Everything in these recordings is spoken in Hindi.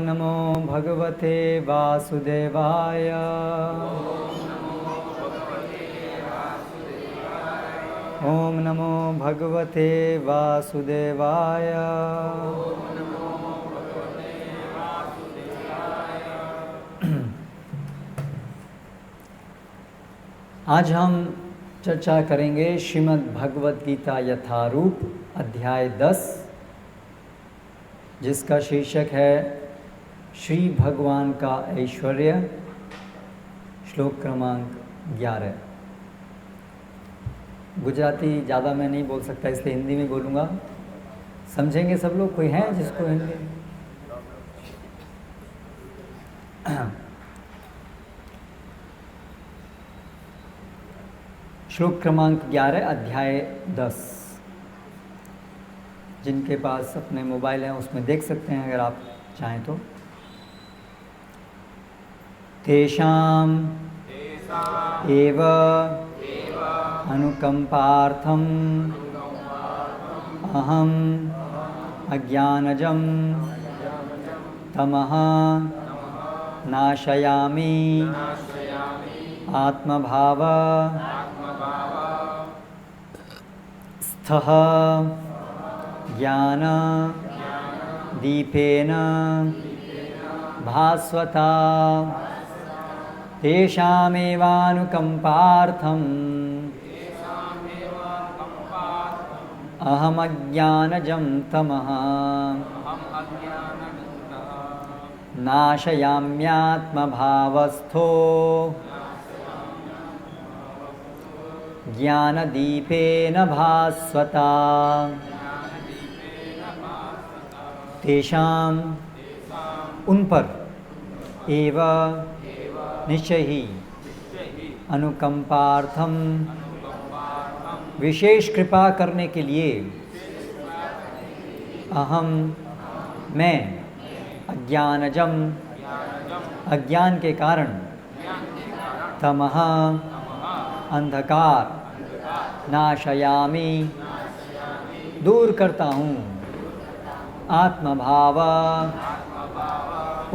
नमो भगवते वासुदेवाय। ओम नमो भगवते वासुदेवाय। आज हम चर्चा करेंगे श्रीमद् भगवद गीता यथारूप अध्याय 10, जिसका शीर्षक है श्री भगवान का ऐश्वर्य, श्लोक क्रमांक 11। गुजराती ज़्यादा मैं नहीं बोल सकता, इसलिए हिंदी में बोलूँगा। समझेंगे सब लोग? कोई है जिसको हिंदी? श्लोक क्रमांक 11 अध्याय 10। जिनके पास अपने मोबाइल हैं उसमें देख सकते हैं अगर आप चाहें तो। तेषाम एव अनुकंपार्थम अहम अज्ञानजं तमः नाशयामि आत्मभाव स्थः ज्ञान दीपेन भास्वता तेषामेवानुकंपार्थम् अहमज्ञानजं तमः नाशयाम्यात्मभावस्थो ज्ञानदीपेन भास्वता तेषाम उन पर एव निश्चय ही अनुकंपार्थम विशेष कृपा करने के लिए अहम मैं अज्ञानजम अज्ञान के कारण तमः अंधकार नाशयामि दूर करता हूँ आत्मभाव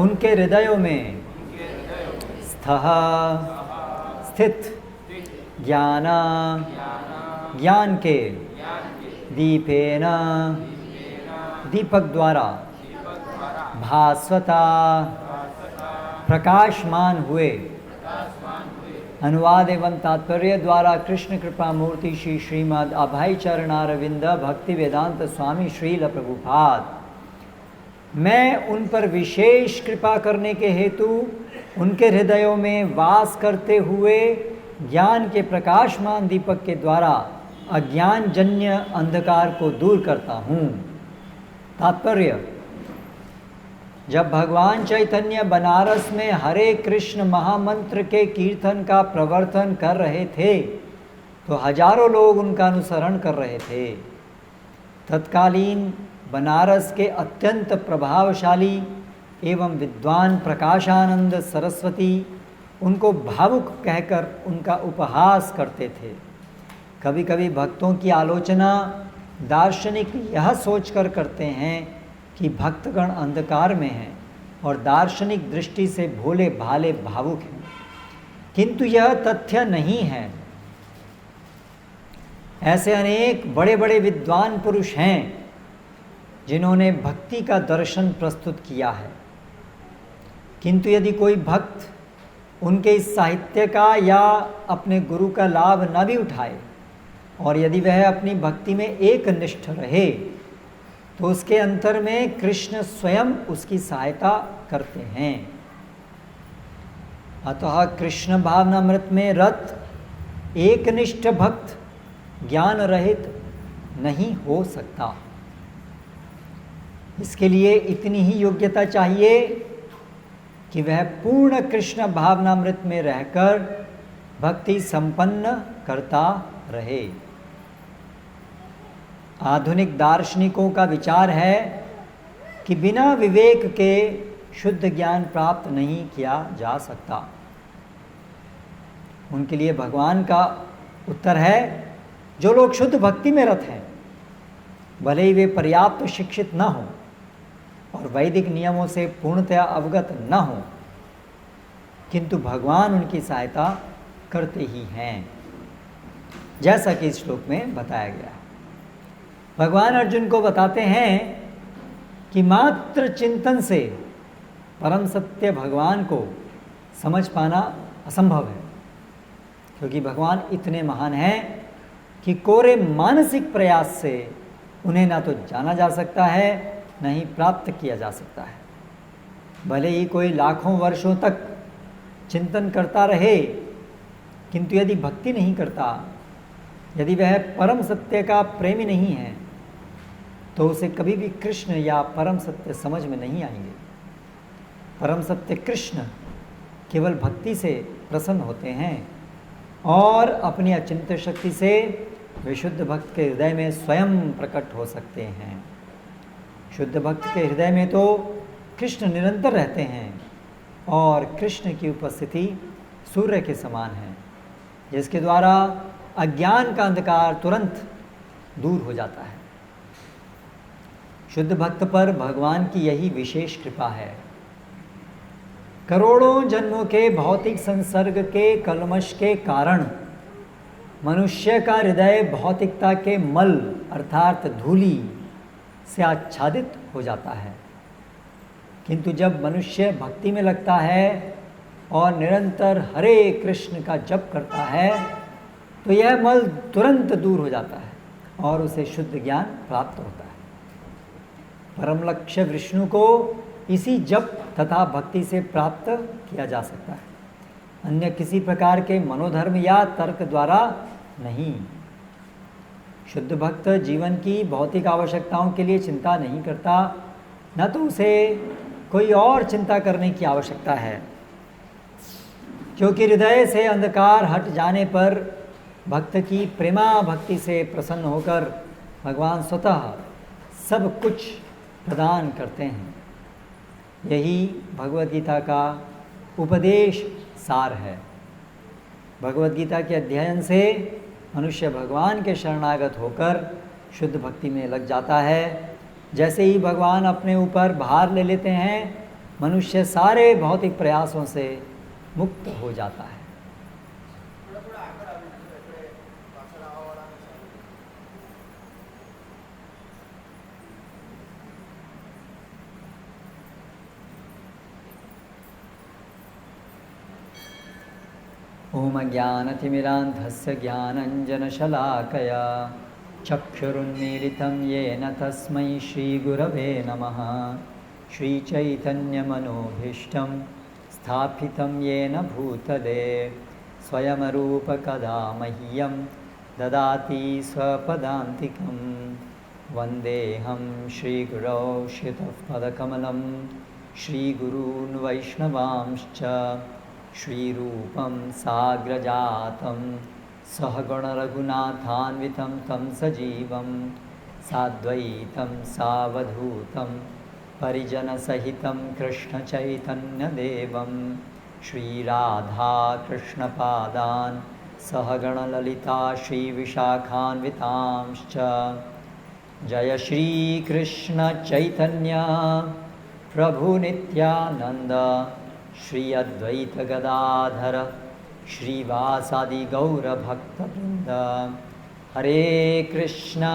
उनके हृदयों में स्थः स्थित ज्ञान ज्ञान के दीपेन दीपक द्वारा भास्वता प्रकाशमान हुए। अनुवाद एवं तात्पर्य द्वारा कृष्ण कृपा मूर्ति श्री श्रीमद् अभय चरणारविंद भक्ति वेदांत स्वामी श्रील प्रभुपाद। मैं उन पर विशेष कृपा करने के हेतु उनके हृदयों में वास करते हुए ज्ञान के प्रकाशमान दीपक के द्वारा अज्ञानजन्य अंधकार को दूर करता हूँ। तात्पर्य: जब भगवान चैतन्य बनारस में हरे कृष्ण महामंत्र के कीर्तन का प्रवर्तन कर रहे थे तो हजारों लोग उनका अनुसरण कर रहे थे। तत्कालीन बनारस के अत्यंत प्रभावशाली एवं विद्वान प्रकाशानंद सरस्वती उनको भावुक कहकर उनका उपहास करते थे। कभी कभी भक्तों की आलोचना दार्शनिक यह सोचकर करते हैं कि भक्तगण अंधकार में हैं और दार्शनिक दृष्टि से भोले भाले भावुक हैं, किंतु यह तथ्य नहीं है। ऐसे अनेक बड़े बड़े विद्वान पुरुष हैं जिन्होंने भक्ति का दर्शन प्रस्तुत किया है, किंतु यदि कोई भक्त उनके इस साहित्य का या अपने गुरु का लाभ न भी उठाए और यदि वह अपनी भक्ति में एक निष्ठ रहे तो उसके अंतर में कृष्ण स्वयं उसकी सहायता करते हैं। अतः कृष्ण भावनामृत में रत एकनिष्ठ भक्त ज्ञान रहित नहीं हो सकता। इसके लिए इतनी ही योग्यता चाहिए कि वह पूर्ण कृष्ण भावनामृत में रहकर भक्ति संपन्न करता रहे। आधुनिक दार्शनिकों का विचार है कि बिना विवेक के शुद्ध ज्ञान प्राप्त नहीं किया जा सकता। उनके लिए भगवान का उत्तर है, जो लोग शुद्ध भक्ति में रत हैं, भले ही वे पर्याप्त शिक्षित न हों और वैदिक नियमों से पूर्णतया अवगत न हो, किंतु भगवान उनकी सहायता करते ही हैं, जैसा कि इस श्लोक में बताया गया है। भगवान अर्जुन को बताते हैं कि मात्र चिंतन से परम सत्य भगवान को समझ पाना असंभव है, क्योंकि भगवान इतने महान हैं कि कोरे मानसिक प्रयास से उन्हें ना तो जाना जा सकता है, न ही प्राप्त किया जा सकता है। भले ही कोई लाखों वर्षों तक चिंतन करता रहे, किंतु यदि भक्ति नहीं करता, यदि वह परम सत्य का प्रेमी नहीं है, तो उसे कभी भी कृष्ण या परम सत्य समझ में नहीं आएंगे। परम सत्य कृष्ण केवल भक्ति से प्रसन्न होते हैं और अपनी अचिंत्य शक्ति से विशुद्ध भक्त के हृदय में स्वयं प्रकट हो सकते हैं। शुद्ध भक्त के हृदय में तो कृष्ण निरंतर रहते हैं और कृष्ण की उपस्थिति सूर्य के समान है, जिसके द्वारा अज्ञान का अंधकार तुरंत दूर हो जाता है। शुद्ध भक्त पर भगवान की यही विशेष कृपा है। करोड़ों जन्मों के भौतिक संसर्ग के कलमश के कारण मनुष्य का हृदय भौतिकता के मल अर्थात धूलि से आच्छादित हो जाता है, किंतु जब मनुष्य भक्ति में लगता है और निरंतर हरे कृष्ण का जप करता है, तो यह मल तुरंत दूर हो जाता है और उसे शुद्ध ज्ञान प्राप्त होता है। परम लक्ष्य विष्णु को इसी जप तथा भक्ति से प्राप्त किया जा सकता है, अन्य किसी प्रकार के मनोधर्म या तर्क द्वारा नहीं। शुद्ध भक्त जीवन की भौतिक आवश्यकताओं के लिए चिंता नहीं करता, न तो उसे कोई और चिंता करने की आवश्यकता है, क्योंकि हृदय से अंधकार हट जाने पर भक्त की प्रेमा भक्ति से प्रसन्न होकर भगवान स्वतः सब कुछ प्रदान करते हैं। यही भगवद गीता का उपदेश सार है। भगवद गीता के अध्ययन से मनुष्य भगवान के शरणागत होकर शुद्ध भक्ति में लग जाता है। जैसे ही भगवान अपने ऊपर भार ले लेते हैं, मनुष्य सारे भौतिक प्रयासों से मुक्त हो जाता है। ओम ज्ञानतिमिरान्धस्य ज्ञानञ्जनशलाकया चक्षुरुन्मीलितं येन तस्मै श्रीगुरवे नमः। श्रीचैतन्यमनोभीष्टं स्थापितं येन भूतले स्वयं रूपकदा मह्यं ददाति स्वपदान्तिकं। वन्देऽहं श्रीगुरौ श्रितपदकमलं श्रीगुरून् वैष्णवांश्च श्रीरूपं साग्रजातं सहगणरघुनाथान्वितं तं सजीवं साद्वैतं सावधूतं परिजनसहितं कृष्णचैतन्यदेवं श्रीराधाकृष्णपादान् सहगणललिता श्रीविशाखान्वितांश्च। जय श्रीकृष्ण चैतन्य प्रभु नित्यानंद श्री अद्वैत गदाधर श्रीवासादि गौर भक्तवृंद। हरे कृष्णा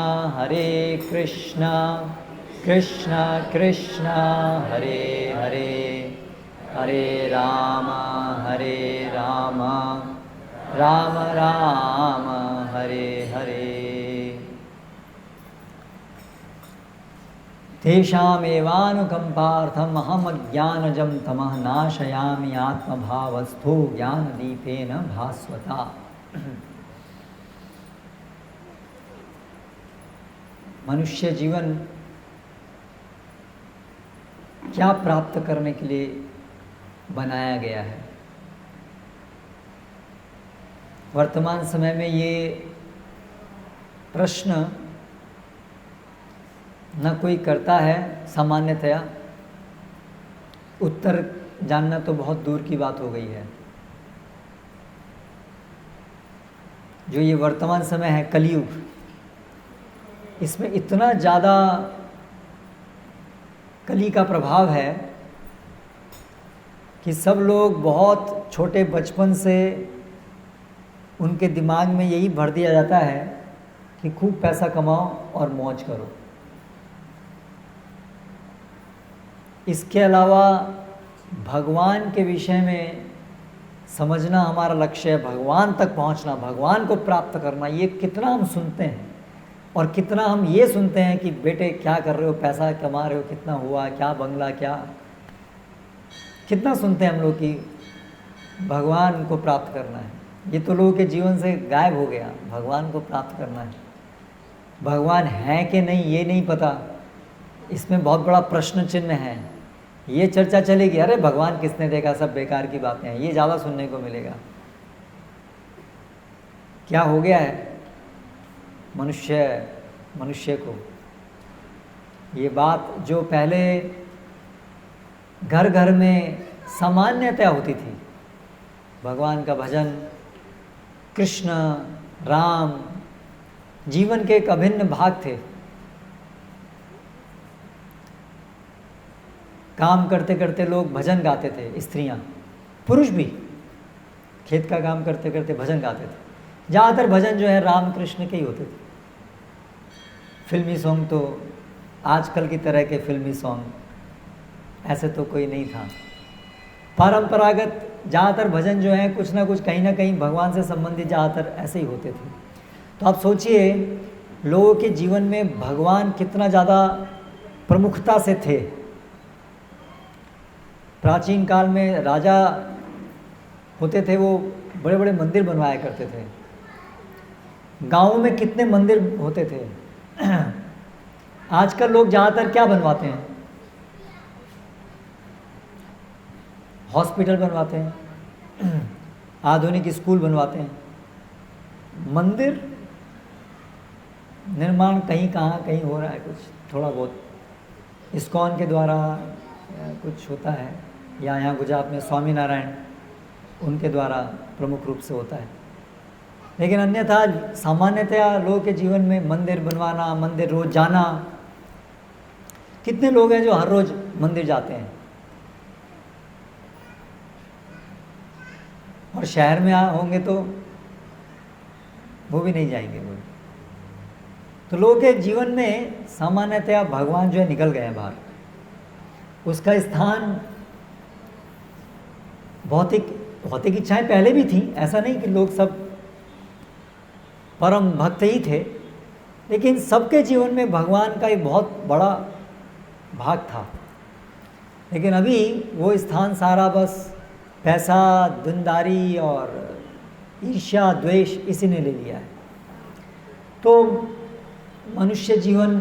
कृष्ण कृष्ण हरे हरे, हरे राम राम राम हरे हरे। तेषामेवानुकम्पार्थम् अहमज्ञानजं तमः नाशयामि आत्मभावस्थो ज्ञानदीपेन भास्वता। मनुष्य जीवन क्या प्राप्त करने के लिए बनाया गया है? वर्तमान समय में ये प्रश्न न कोई करता है सामान्यतया, उत्तर जानना तो बहुत दूर की बात हो गई है। जो ये वर्तमान समय है कलयुग, इसमें इतना ज़्यादा कली का प्रभाव है कि सब लोग बहुत छोटे बचपन से उनके दिमाग में यही भर दिया जाता है कि खूब पैसा कमाओ और मौज करो। इसके अलावा भगवान के विषय में समझना हमारा लक्ष्य है, भगवान तक पहुंचना, भगवान को प्राप्त करना। ये कितना हम सुनते हैं और कितना हम ये सुनते हैं कि बेटे क्या कर रहे हो, पैसा कमा रहे हो, कितना हुआ, क्या बंगला, क्या कितना सुनते हैं हम लोग कि भगवान को प्राप्त करना है। ये तो लोगों के जीवन से गायब हो गया। भगवान को प्राप्त करना है, भगवान है कि नहीं ये नहीं पता, इसमें बहुत बड़ा प्रश्न चिन्ह है। ये चर्चा चलेगी, अरे भगवान किसने देखा, सब बेकार की बातें हैं, ये ज़्यादा सुनने को मिलेगा। क्या हो गया है मनुष्य को? ये बात जो पहले घर घर में सामान्यतया होती थी, भगवान का भजन, कृष्ण राम जीवन के एक अभिन्न भाग थे। काम करते करते लोग भजन गाते थे, स्त्रियां, पुरुष भी खेत का काम करते करते भजन गाते थे। ज़्यादातर भजन जो है राम कृष्ण के ही होते थे। फिल्मी सॉन्ग तो आजकल की तरह के फिल्मी सॉन्ग ऐसे तो कोई नहीं था। परंपरागत ज़्यादातर भजन जो हैं कुछ ना कुछ कहीं ना कहीं भगवान से संबंधित ज़्यादातर ऐसे ही होते थे। तो आप सोचिए लोगों के जीवन में भगवान कितना ज़्यादा प्रमुखता से थे। प्राचीन काल में राजा होते थे, वो बड़े बड़े मंदिर बनवाया करते थे। गाँवों में कितने मंदिर होते थे। आजकल लोग ज़्यादातर क्या बनवाते हैं? हॉस्पिटल बनवाते हैं, आधुनिक स्कूल बनवाते हैं। मंदिर निर्माण कहीं कहाँ कहीं हो रहा है, कुछ थोड़ा बहुत इस्कॉन के द्वारा कुछ होता है, या यहाँ गुजरात में स्वामीनारायण उनके द्वारा प्रमुख रूप से होता है। लेकिन अन्यथा सामान्यतया लोगों के जीवन में मंदिर बनवाना, मंदिर रोज जाना, कितने लोग हैं जो हर रोज मंदिर जाते हैं? और शहर में होंगे तो वो भी नहीं जाएंगे वो। तो लोगों के जीवन में सामान्यतया भगवान जो है निकल गए हैं बाहर। उसका स्थान भौतिक इच्छाएं पहले भी थी, ऐसा नहीं कि लोग सब परम भक्त ही थे, लेकिन सबके जीवन में भगवान का एक बहुत बड़ा भाग था। लेकिन अभी वो स्थान सारा बस पैसा, दुनियादारी और ईर्ष्या, द्वेष इसी ने ले लिया है। तो मनुष्य जीवन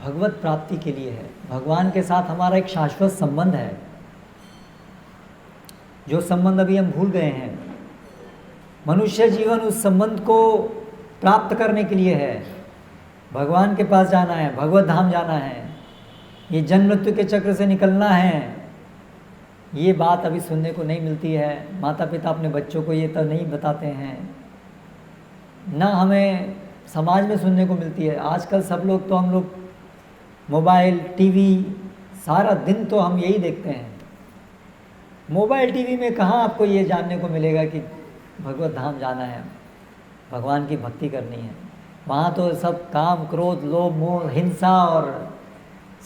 भगवत प्राप्ति के लिए है। भगवान के साथ हमारा एक शाश्वत संबंध है, जो संबंध अभी हम भूल गए हैं। मनुष्य जीवन उस संबंध को प्राप्त करने के लिए है। भगवान के पास जाना है, भगवत धाम जाना है, ये जन्म मृत्यु के चक्र से निकलना है। ये बात अभी सुनने को नहीं मिलती है। माता पिता अपने बच्चों को ये तो नहीं बताते हैं, ना हमें समाज में सुनने को मिलती है। आजकल सब लोग तो हम लोग मोबाइल टीवी सारा दिन तो हम यही देखते हैं। मोबाइल टीवी में कहाँ आपको ये जानने को मिलेगा कि भगवत धाम जाना है, भगवान की भक्ति करनी है। वहाँ तो सब काम, क्रोध, लोभ, मोह, हिंसा और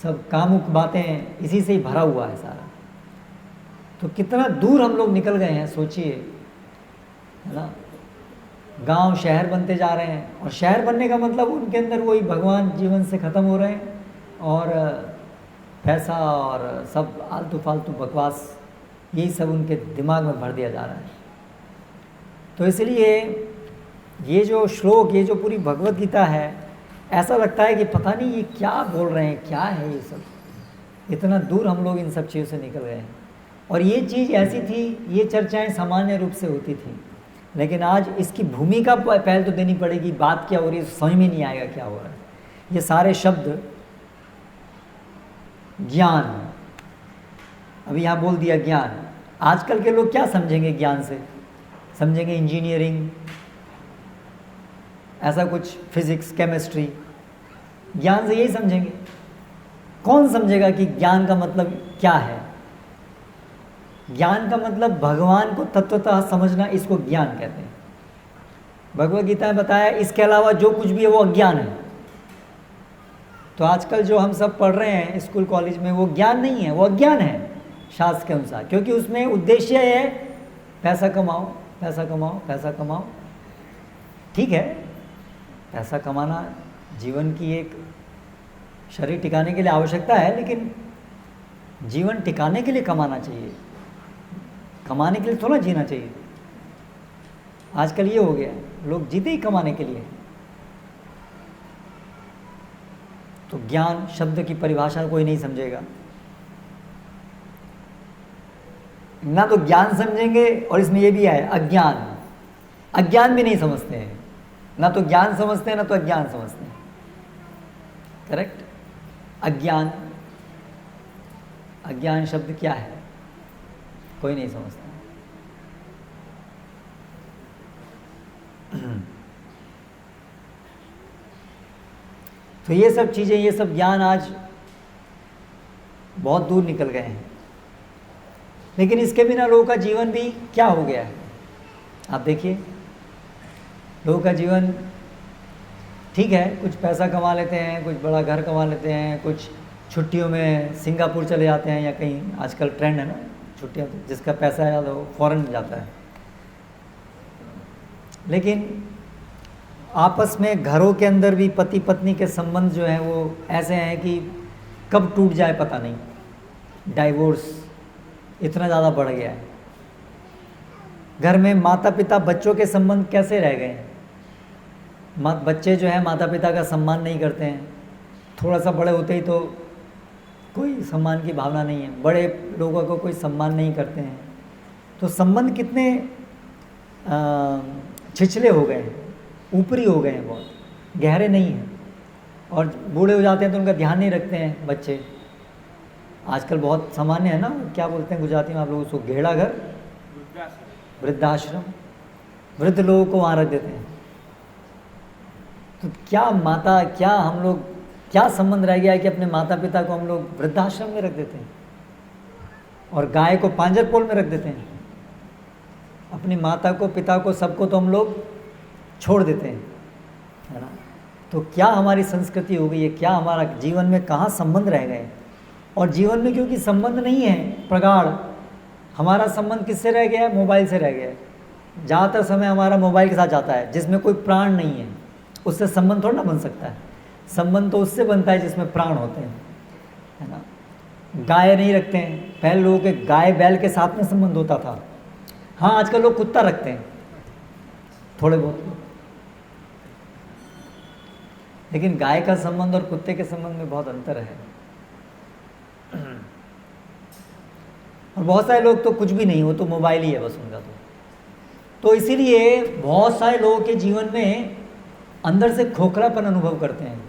सब कामुक बातें इसी से ही भरा हुआ है सारा। तो कितना दूर हम लोग निकल गए हैं, सोचिए, है ना। गांव शहर बनते जा रहे हैं, और शहर बनने का मतलब उनके अंदर वही भगवान जीवन से ख़त्म हो रहे हैं, और पैसा और सब आलतू फालतू बकवास यही सब उनके दिमाग में भर दिया जा रहा है। तो इसलिए ये जो श्लोक, ये जो पूरी भगवत गीता है, ऐसा लगता है कि पता नहीं ये क्या बोल रहे हैं, क्या है ये सब। इतना दूर हम लोग इन सब चीज़ों से निकल गए हैं। और ये चीज़ ऐसी थी, ये चर्चाएं सामान्य रूप से होती थी, लेकिन आज इसकी भूमिका पहल तो देनी पड़ेगी। बात क्या हो रही है समझ में नहीं आएगा क्या हो रहा है। ये सारे शब्द ज्ञान, अभी यहाँ बोल दिया ज्ञान। आजकल के लोग क्या समझेंगे ज्ञान से? समझेंगे इंजीनियरिंग, ऐसा कुछ, फिजिक्स, केमिस्ट्री, ज्ञान से यही समझेंगे। कौन समझेगा कि ज्ञान का मतलब क्या है? ज्ञान का मतलब भगवान को तत्वतः समझना, इसको ज्ञान कहते हैं। भगवद गीता में बताया इसके अलावा जो कुछ भी है वो अज्ञान है। तो आजकल जो हम सब पढ़ रहे हैं स्कूल कॉलेज में, वो ज्ञान नहीं है, वो अज्ञान है शास्त्र के अनुसार, क्योंकि उसमें उद्देश्य है पैसा कमाओ, पैसा कमाओ, पैसा कमाओ। ठीक है, पैसा कमाना जीवन की एक शरीर टिकाने के लिए आवश्यकता है, लेकिन जीवन टिकाने के लिए कमाना चाहिए, कमाने के लिए थोड़ा जीना चाहिए। आजकल ये हो गया, लोग जीते ही कमाने के लिए। तो ज्ञान शब्द की परिभाषा कोई नहीं समझेगा, ना तो ज्ञान समझेंगे, और इसमें ये भी है अज्ञान, अज्ञान भी नहीं समझते हैं। ना तो ज्ञान समझते हैं, ना तो अज्ञान समझते हैं। करेक्ट? अज्ञान, अज्ञान शब्द क्या है कोई नहीं समझता। तो ये सब चीज़ें, ये सब ज्ञान आज बहुत दूर निकल गए हैं, लेकिन इसके बिना लोगों का जीवन भी क्या हो गया है। आप देखिए, लोगों का जीवन ठीक है, कुछ पैसा कमा लेते हैं, कुछ बड़ा घर कमा लेते हैं, कुछ छुट्टियों में सिंगापुर चले जाते हैं, या कहीं आजकल ट्रेंड है ना छुट्टियाँ, तो जिसका पैसा है ज़्यादा वो फॉरेन जाता है। लेकिन आपस में घरों के अंदर भी पति पत्नी के संबंध जो हैं वो ऐसे हैं कि कब टूट जाए पता नहीं। डाइवोर्स इतना ज़्यादा बढ़ गया है। घर में माता पिता बच्चों के संबंध कैसे रह गए हैं? बच्चे जो हैं माता पिता का सम्मान नहीं करते हैं। थोड़ा सा बड़े होते ही तो कोई सम्मान की भावना नहीं है, बड़े लोगों को कोई सम्मान नहीं करते हैं। तो संबंध कितने छिछले हो गए हैं, ऊपरी हो गए हैं, बहुत गहरे नहीं हैं। और बूढ़े हो जाते हैं तो उनका ध्यान नहीं रखते हैं बच्चे। आजकल बहुत सामान्य है ना, क्या बोलते हैं गुजराती में आप लोग उसको, घेड़ा घर, वृद्धाश्रम, वृद्ध लोगों को वहाँ रख देते हैं। तो क्या माता, क्या हम लोग, क्या संबंध रह गया है कि अपने माता पिता को हम लोग वृद्धाश्रम में रख देते हैं और गाय को पांजरपोल में रख देते हैं। अपनी माता को, पिता को, सबको तो हम लोग छोड़ देते हैं, है ना। तो क्या हमारी संस्कृति हो गई है, क्या हमारा जीवन में कहाँ संबंध रह गए। और जीवन में क्योंकि संबंध नहीं है प्रगाढ़, हमारा संबंध किससे रह गया है? मोबाइल से रह गया है। ज़्यादातर समय हमारा मोबाइल के साथ जाता है, जिसमें कोई प्राण नहीं है। उससे संबंध थोड़ा ना बन सकता है। संबंध तो उससे बनता है जिसमें प्राण होते हैं, है ना। गाय नहीं रखते हैं, पहले लोगों के गाय बैल के साथ में संबंध होता था। हाँ, आजकल लोग कुत्ता रखते हैं थोड़े बहुत, लेकिन गाय का संबंध और कुत्ते के संबंध में बहुत अंतर है। और बहुत सारे लोग तो कुछ भी नहीं, वो तो मोबाइल ही है बस उनका। तो इसीलिए बहुत सारे लोगों के जीवन में अंदर से खोखलापन अनुभव करते हैं,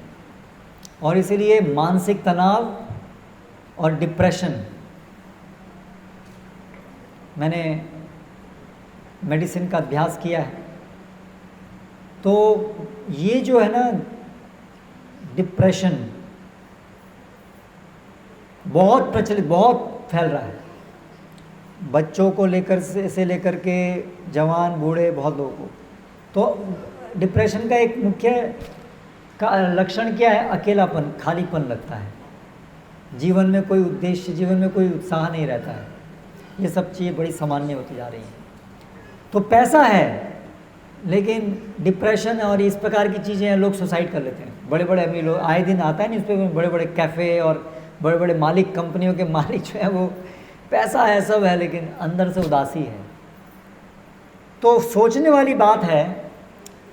और इसीलिए मानसिक तनाव और डिप्रेशन। मैंने मेडिसिन का अभ्यास किया है, तो ये जो है ना डिप्रेशन बहुत प्रचलित, बहुत फैल रहा है। बच्चों को लेकर से लेकर के जवान बूढ़े बहुत लोगों को। तो डिप्रेशन का एक मुख्य का लक्षण क्या है? अकेलापन, खालीपन लगता है, जीवन में कोई उद्देश्य, जीवन में कोई उत्साह नहीं रहता है। ये सब चीज़ें बड़ी सामान्य होती जा रही हैं। तो पैसा है, लेकिन डिप्रेशन और इस प्रकार की चीज़ें लोग सुसाइड कर लेते हैं। बड़े बड़े अमीर लोग, आए दिन आता है न्यूज़ पेपर में, बड़े बड़े कैफ़े और बड़े बड़े मालिक, कंपनियों के मालिक जो है, वो पैसा है, सब है, लेकिन अंदर से उदासी है। तो सोचने वाली बात है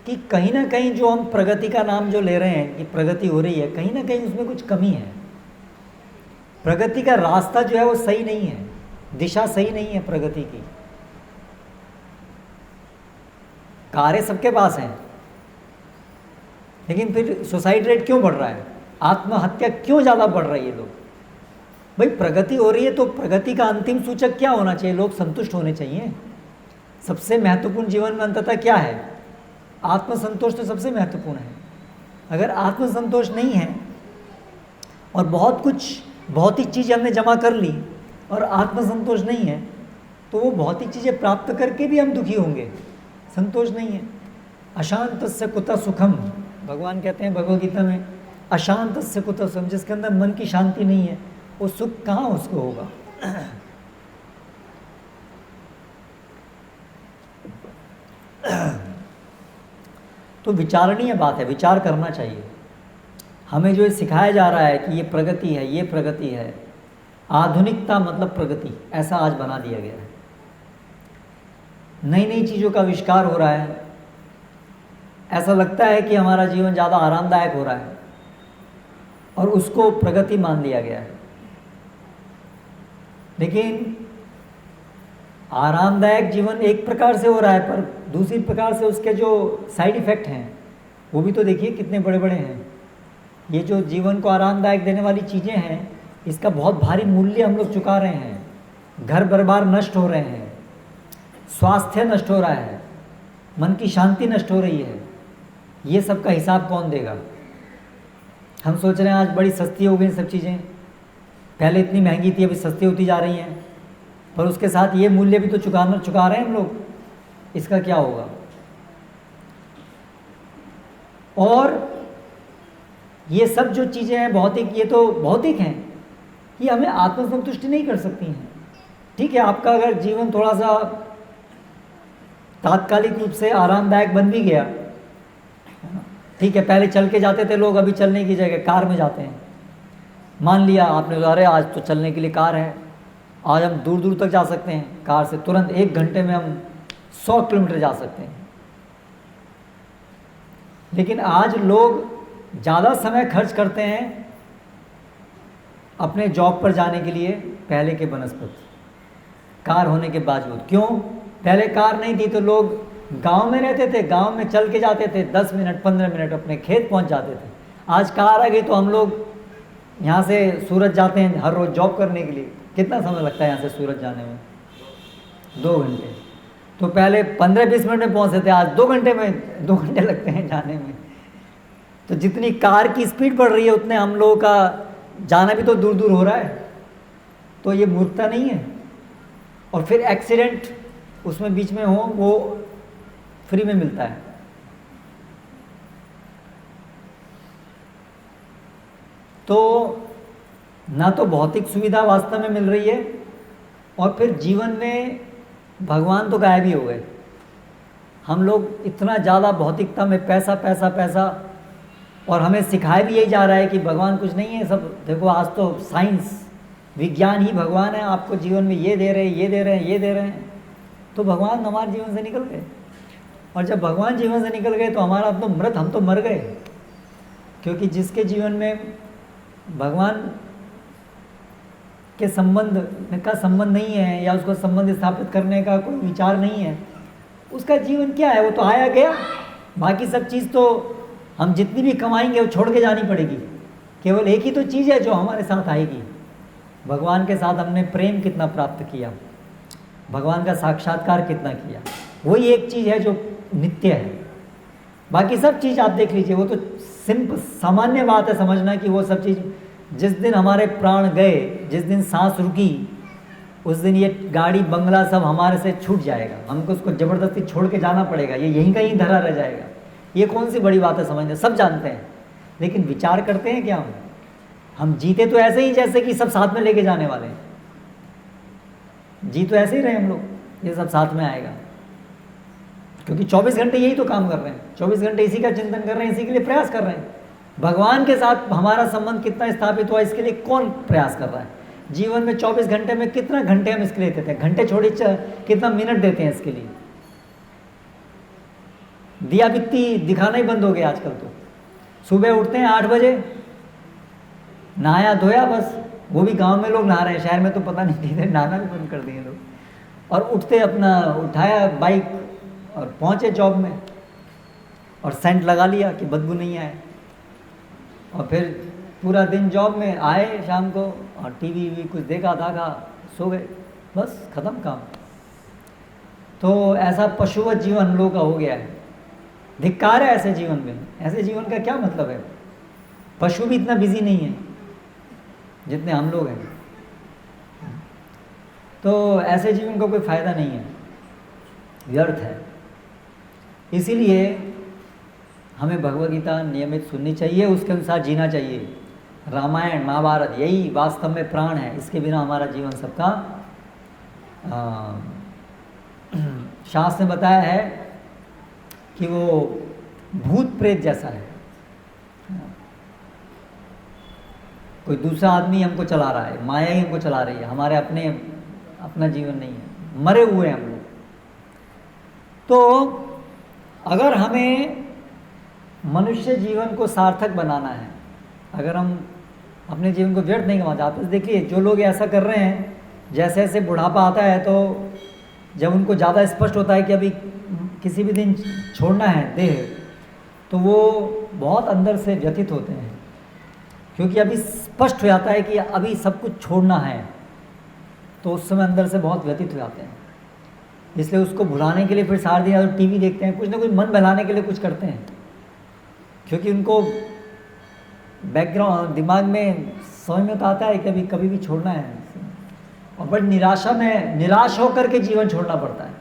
कि कहीं ना कहीं जो हम प्रगति का नाम जो ले रहे हैं कि प्रगति हो रही है, कहीं ना कहीं उसमें कुछ कमी है। प्रगति का रास्ता जो है वो सही नहीं है, दिशा सही नहीं है प्रगति की। कारें सबके पास हैं, लेकिन फिर सुसाइड रेट क्यों बढ़ रहा है? आत्महत्या क्यों ज़्यादा बढ़ रही है? लोग, भाई प्रगति हो रही है तो प्रगति का अंतिम सूचक क्या होना चाहिए? लोग संतुष्ट होने चाहिए। सबसे महत्वपूर्ण जीवन में अंततः क्या है? आत्मसंतोष तो सबसे महत्वपूर्ण है। अगर आत्मसंतोष नहीं है और बहुत कुछ भौतिक चीज़ें हमने जमा कर ली और आत्मसंतोष नहीं है, तो वो भौतिक चीज़ें प्राप्त करके भी हम दुखी होंगे, संतोष नहीं है। अशांतस्य कुतः सुखम, भगवान कहते हैं भगवद गीता में, अशांतस्य कुतः सुखम, जिसके अंदर मन की शांति नहीं है वो सुख कहाँ उसको होगा। तो विचारणीय बात है, विचार करना चाहिए। हमें जो सिखाया जा रहा है कि ये प्रगति है, ये प्रगति है, आधुनिकता मतलब प्रगति, ऐसा आज बना दिया गया है। नई नई चीज़ों का आविष्कार हो रहा है, ऐसा लगता है कि हमारा जीवन ज़्यादा आरामदायक हो रहा है और उसको प्रगति मान लिया गया है। लेकिन आरामदायक जीवन एक प्रकार से हो रहा है, पर दूसरी प्रकार से उसके जो साइड इफ़ेक्ट हैं वो भी तो देखिए कितने बड़े बड़े हैं। ये जो जीवन को आरामदायक देने वाली चीज़ें हैं, इसका बहुत भारी मूल्य हम लोग चुका रहे हैं। घर बर्बाद नष्ट हो रहे हैं, स्वास्थ्य नष्ट हो रहा है, मन की शांति नष्ट हो रही है। ये सब का हिसाब कौन देगा? हम सोच रहे हैं आज बड़ी सस्ती हो गई सब चीज़ें, पहले इतनी महंगी थी अभी सस्ती होती जा रही हैं, पर उसके साथ ये मूल्य भी तो चुका रहे हैं हम लोग। इसका क्या होगा? और ये सब जो चीज़ें हैं भौतिक, ये तो भौतिक हैं, ये हमें आत्मसंतुष्टि नहीं कर सकती हैं। ठीक है, आपका अगर जीवन थोड़ा सा तात्कालिक रूप से आरामदायक बन भी गया, ठीक है, पहले चल के जाते थे लोग, अभी चलने की जगह कार में जाते हैं। मान लिया आपने, अरे आज तो चलने के लिए कार है, आज हम दूर दूर तक जा सकते हैं कार से, तुरंत 1 घंटे में हम 100 किलोमीटर जा सकते हैं। लेकिन आज लोग ज़्यादा समय खर्च करते हैं अपने जॉब पर जाने के लिए पहले के बनस्पत, कार होने के बावजूद। क्यों? पहले कार नहीं थी तो लोग गांव में रहते थे, गांव में चल के जाते थे, 10 मिनट 15 मिनट अपने खेत पहुंच जाते थे। आज कार आ गई तो हम लोग यहाँ से सूरत जाते हैं हर रोज़ जॉब करने के लिए, कितना समय लगता है यहाँ से सूरत जाने में? 2 घंटे। तो पहले 15-20 मिनट में पहुँचते थे, आज 2 घंटे में 2 घंटे लगते हैं जाने में। तो जितनी कार की स्पीड बढ़ रही है उतने हम लोगों का जाना भी तो दूर दूर हो रहा है। तो ये मूर्खता नहीं है? और फिर एक्सीडेंट उसमें बीच में हो, वो फ्री में मिलता है। तो ना तो भौतिक सुविधा वास्तव में मिल रही है, और फिर जीवन में भगवान तो गायब ही हो गए। हम लोग इतना ज़्यादा भौतिकता में पैसा पैसा पैसा, और हमें सिखाया भी यही जा रहा है कि भगवान कुछ नहीं है, सब देखो आज तो साइंस विज्ञान ही भगवान है, आपको जीवन में ये दे रहे हैं, ये दे रहे हैं, ये दे रहे हैं। तो भगवान हमारे जीवन से निकल गए, और जब भगवान जीवन से निकल गए तो हमारा तो मृत, हम तो मर गए। क्योंकि जिसके जीवन में भगवान के संबंध का संबंध नहीं है, या उसको संबंध स्थापित करने का कोई विचार नहीं है, उसका जीवन क्या है? वो तो आया गया। बाकी सब चीज़ तो हम जितनी भी कमाएंगे वो छोड़ के जानी पड़ेगी। केवल एक ही तो चीज़ है जो हमारे साथ आएगी, भगवान के साथ हमने प्रेम कितना प्राप्त किया, भगवान का साक्षात्कार कितना किया, वही एक चीज़ है जो नित्य है। बाकी सब चीज़ आप देख लीजिए, वो तो सिंपल सामान्य बात है समझना कि वो सब चीज़ जिस दिन हमारे प्राण गए, जिस दिन सांस रुकी, उस दिन ये गाड़ी बंगला सब हमारे से छूट जाएगा, हमको उसको ज़बरदस्ती छोड़ के जाना पड़ेगा, ये यहीं कहीं धरा रह जाएगा। ये कौन सी बड़ी बात है समझना, सब जानते हैं। लेकिन विचार करते हैं क्या? हम जीते तो ऐसे ही जैसे कि सब साथ में लेके जाने वाले हैं, जी तो ऐसे ही रहे हम लोग, ये सब साथ में आएगा। क्योंकि 24 घंटे यही तो काम कर रहे हैं, 24 घंटे इसी का चिंतन कर रहे हैं, इसी के लिए प्रयास कर रहे हैं। भगवान के साथ हमारा संबंध कितना स्थापित हुआ, इसके लिए कौन प्रयास कर रहा है? जीवन में 24 घंटे में कितना घंटे हम इसके लिए देते हैं? घंटे छोड़ी कितना मिनट देते हैं इसके लिए? दिया बित्ती दिखाना ही बंद हो गया आजकल। तो सुबह उठते हैं 8 बजे, नहाया धोया बस, वो भी गांव में लोग नहा रहे हैं, शहर में तो पता नहीं किधर नहाना भी बंद कर दिए लोग। और उठते अपना उठाया बाइक और पहुँचे जॉब में, और सेंट लगा लिया कि बदबू नहीं आए, और फिर पूरा दिन जॉब में आए शाम को, और टीवी भी कुछ देखा दाखा, सो गए, बस ख़त्म काम। तो ऐसा पशुवत जीवन हम लोगों का हो गया है। धिक्कार है ऐसे जीवन में। ऐसे जीवन का क्या मतलब है? पशु भी इतना बिजी नहीं है, जितने हम लोग हैं। तो ऐसे जीवन का कोई फायदा नहीं है, व्यर्थ है। इसीलिए हमें भगवद गीता नियमित सुननी चाहिए, उसके अनुसार जीना चाहिए। रामायण महाभारत यही वास्तव में प्राण है, इसके बिना हमारा जीवन सबका शास्त्र ने बताया है कि वो भूत प्रेत जैसा है। कोई दूसरा आदमी हमको चला रहा है, माया ही हमको चला रही है, हमारे अपना जीवन नहीं है, मरे हुए हम लोग। तो अगर हमें मनुष्य जीवन को सार्थक बनाना है, अगर हम अपने जीवन को व्यर्थ नहीं गंवाना चाहते, तो देखिए जो लोग ऐसा कर रहे हैं, जैसे जैसे बुढ़ापा आता है तो जब उनको ज़्यादा स्पष्ट होता है कि अभी किसी भी दिन छोड़ना है देह, तो वो बहुत अंदर से व्यथित होते हैं, क्योंकि अभी स्पष्ट हो जाता है कि अभी सब कुछ छोड़ना है, तो उस समय अंदर से बहुत व्यथित हो जाते हैं। इसलिए उसको भुलाने के लिए फिर सारा दिन टीवी देखते हैं, कुछ ना कुछ मन बहलाने के लिए कुछ करते हैं, क्योंकि उनको बैकग्राउंड दिमाग में समझ में तो आता है कि अभी कभी भी छोड़ना है। और बड़ी निराश होकर के जीवन छोड़ना पड़ता है,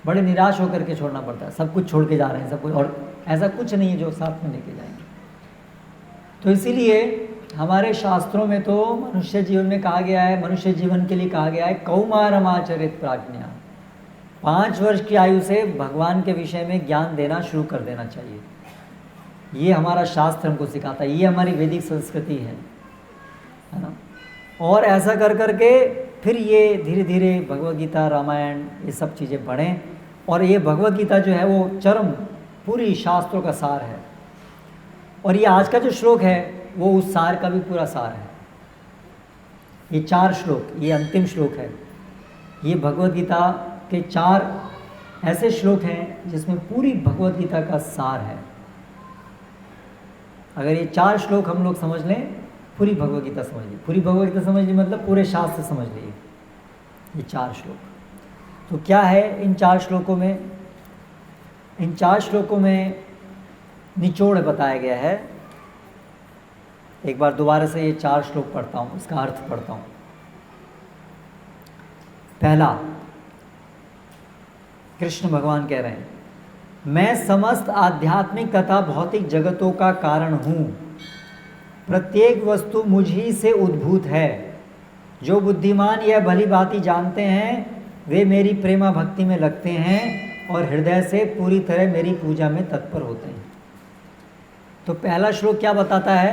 बड़े निराश होकर के छोड़ना पड़ता है। सब कुछ छोड़ के जा रहे हैं, सब कुछ, और ऐसा कुछ नहीं है जो साथ में लेके जाएंगे। तो इसीलिए हमारे शास्त्रों में तो मनुष्य जीवन में कहा गया है, मनुष्य जीवन के लिए कहा गया है कौमारमाचरित प्राज्ञा, 5 वर्ष की आयु से भगवान के विषय में ज्ञान देना शुरू कर देना चाहिए। ये हमारा शास्त्र हमको सिखाता है, ये हमारी वैदिक संस्कृति है ना। और ऐसा कर करके फिर ये धीरे धीरे भगवद गीता, रामायण, ये सब चीज़ें पढ़ें। और ये भगवद गीता जो है वो चरम पूरी शास्त्रों का सार है। और ये आज का जो श्लोक है वो उस सार का भी पूरा सार है। ये 4 श्लोक, ये अंतिम श्लोक है। ये भगवद गीता के 4 ऐसे श्लोक हैं जिसमें पूरी भगवद गीता का सार है। अगर ये 4 श्लोक हम लोग समझ लें, पूरी भगवद गीता समझ ली। पूरी भगवद गीता समझ ली मतलब पूरे शास्त्र समझ लिए। ये 4 श्लोक, तो क्या है इन 4 श्लोकों में? इन 4 श्लोकों में निचोड़ बताया गया है। एक बार दोबारा से ये 4 श्लोक पढ़ता हूँ, इसका अर्थ पढ़ता हूँ। पहला, कृष्ण भगवान कह रहे हैं, मैं समस्त आध्यात्मिक तथा भौतिक जगतों का कारण हूँ। प्रत्येक वस्तु मुझ ही से उद्भूत है। जो बुद्धिमान यह भली भांति जानते हैं वे मेरी प्रेमा भक्ति में लगते हैं और हृदय से पूरी तरह मेरी पूजा में तत्पर होते हैं। तो पहला श्लोक क्या बताता है?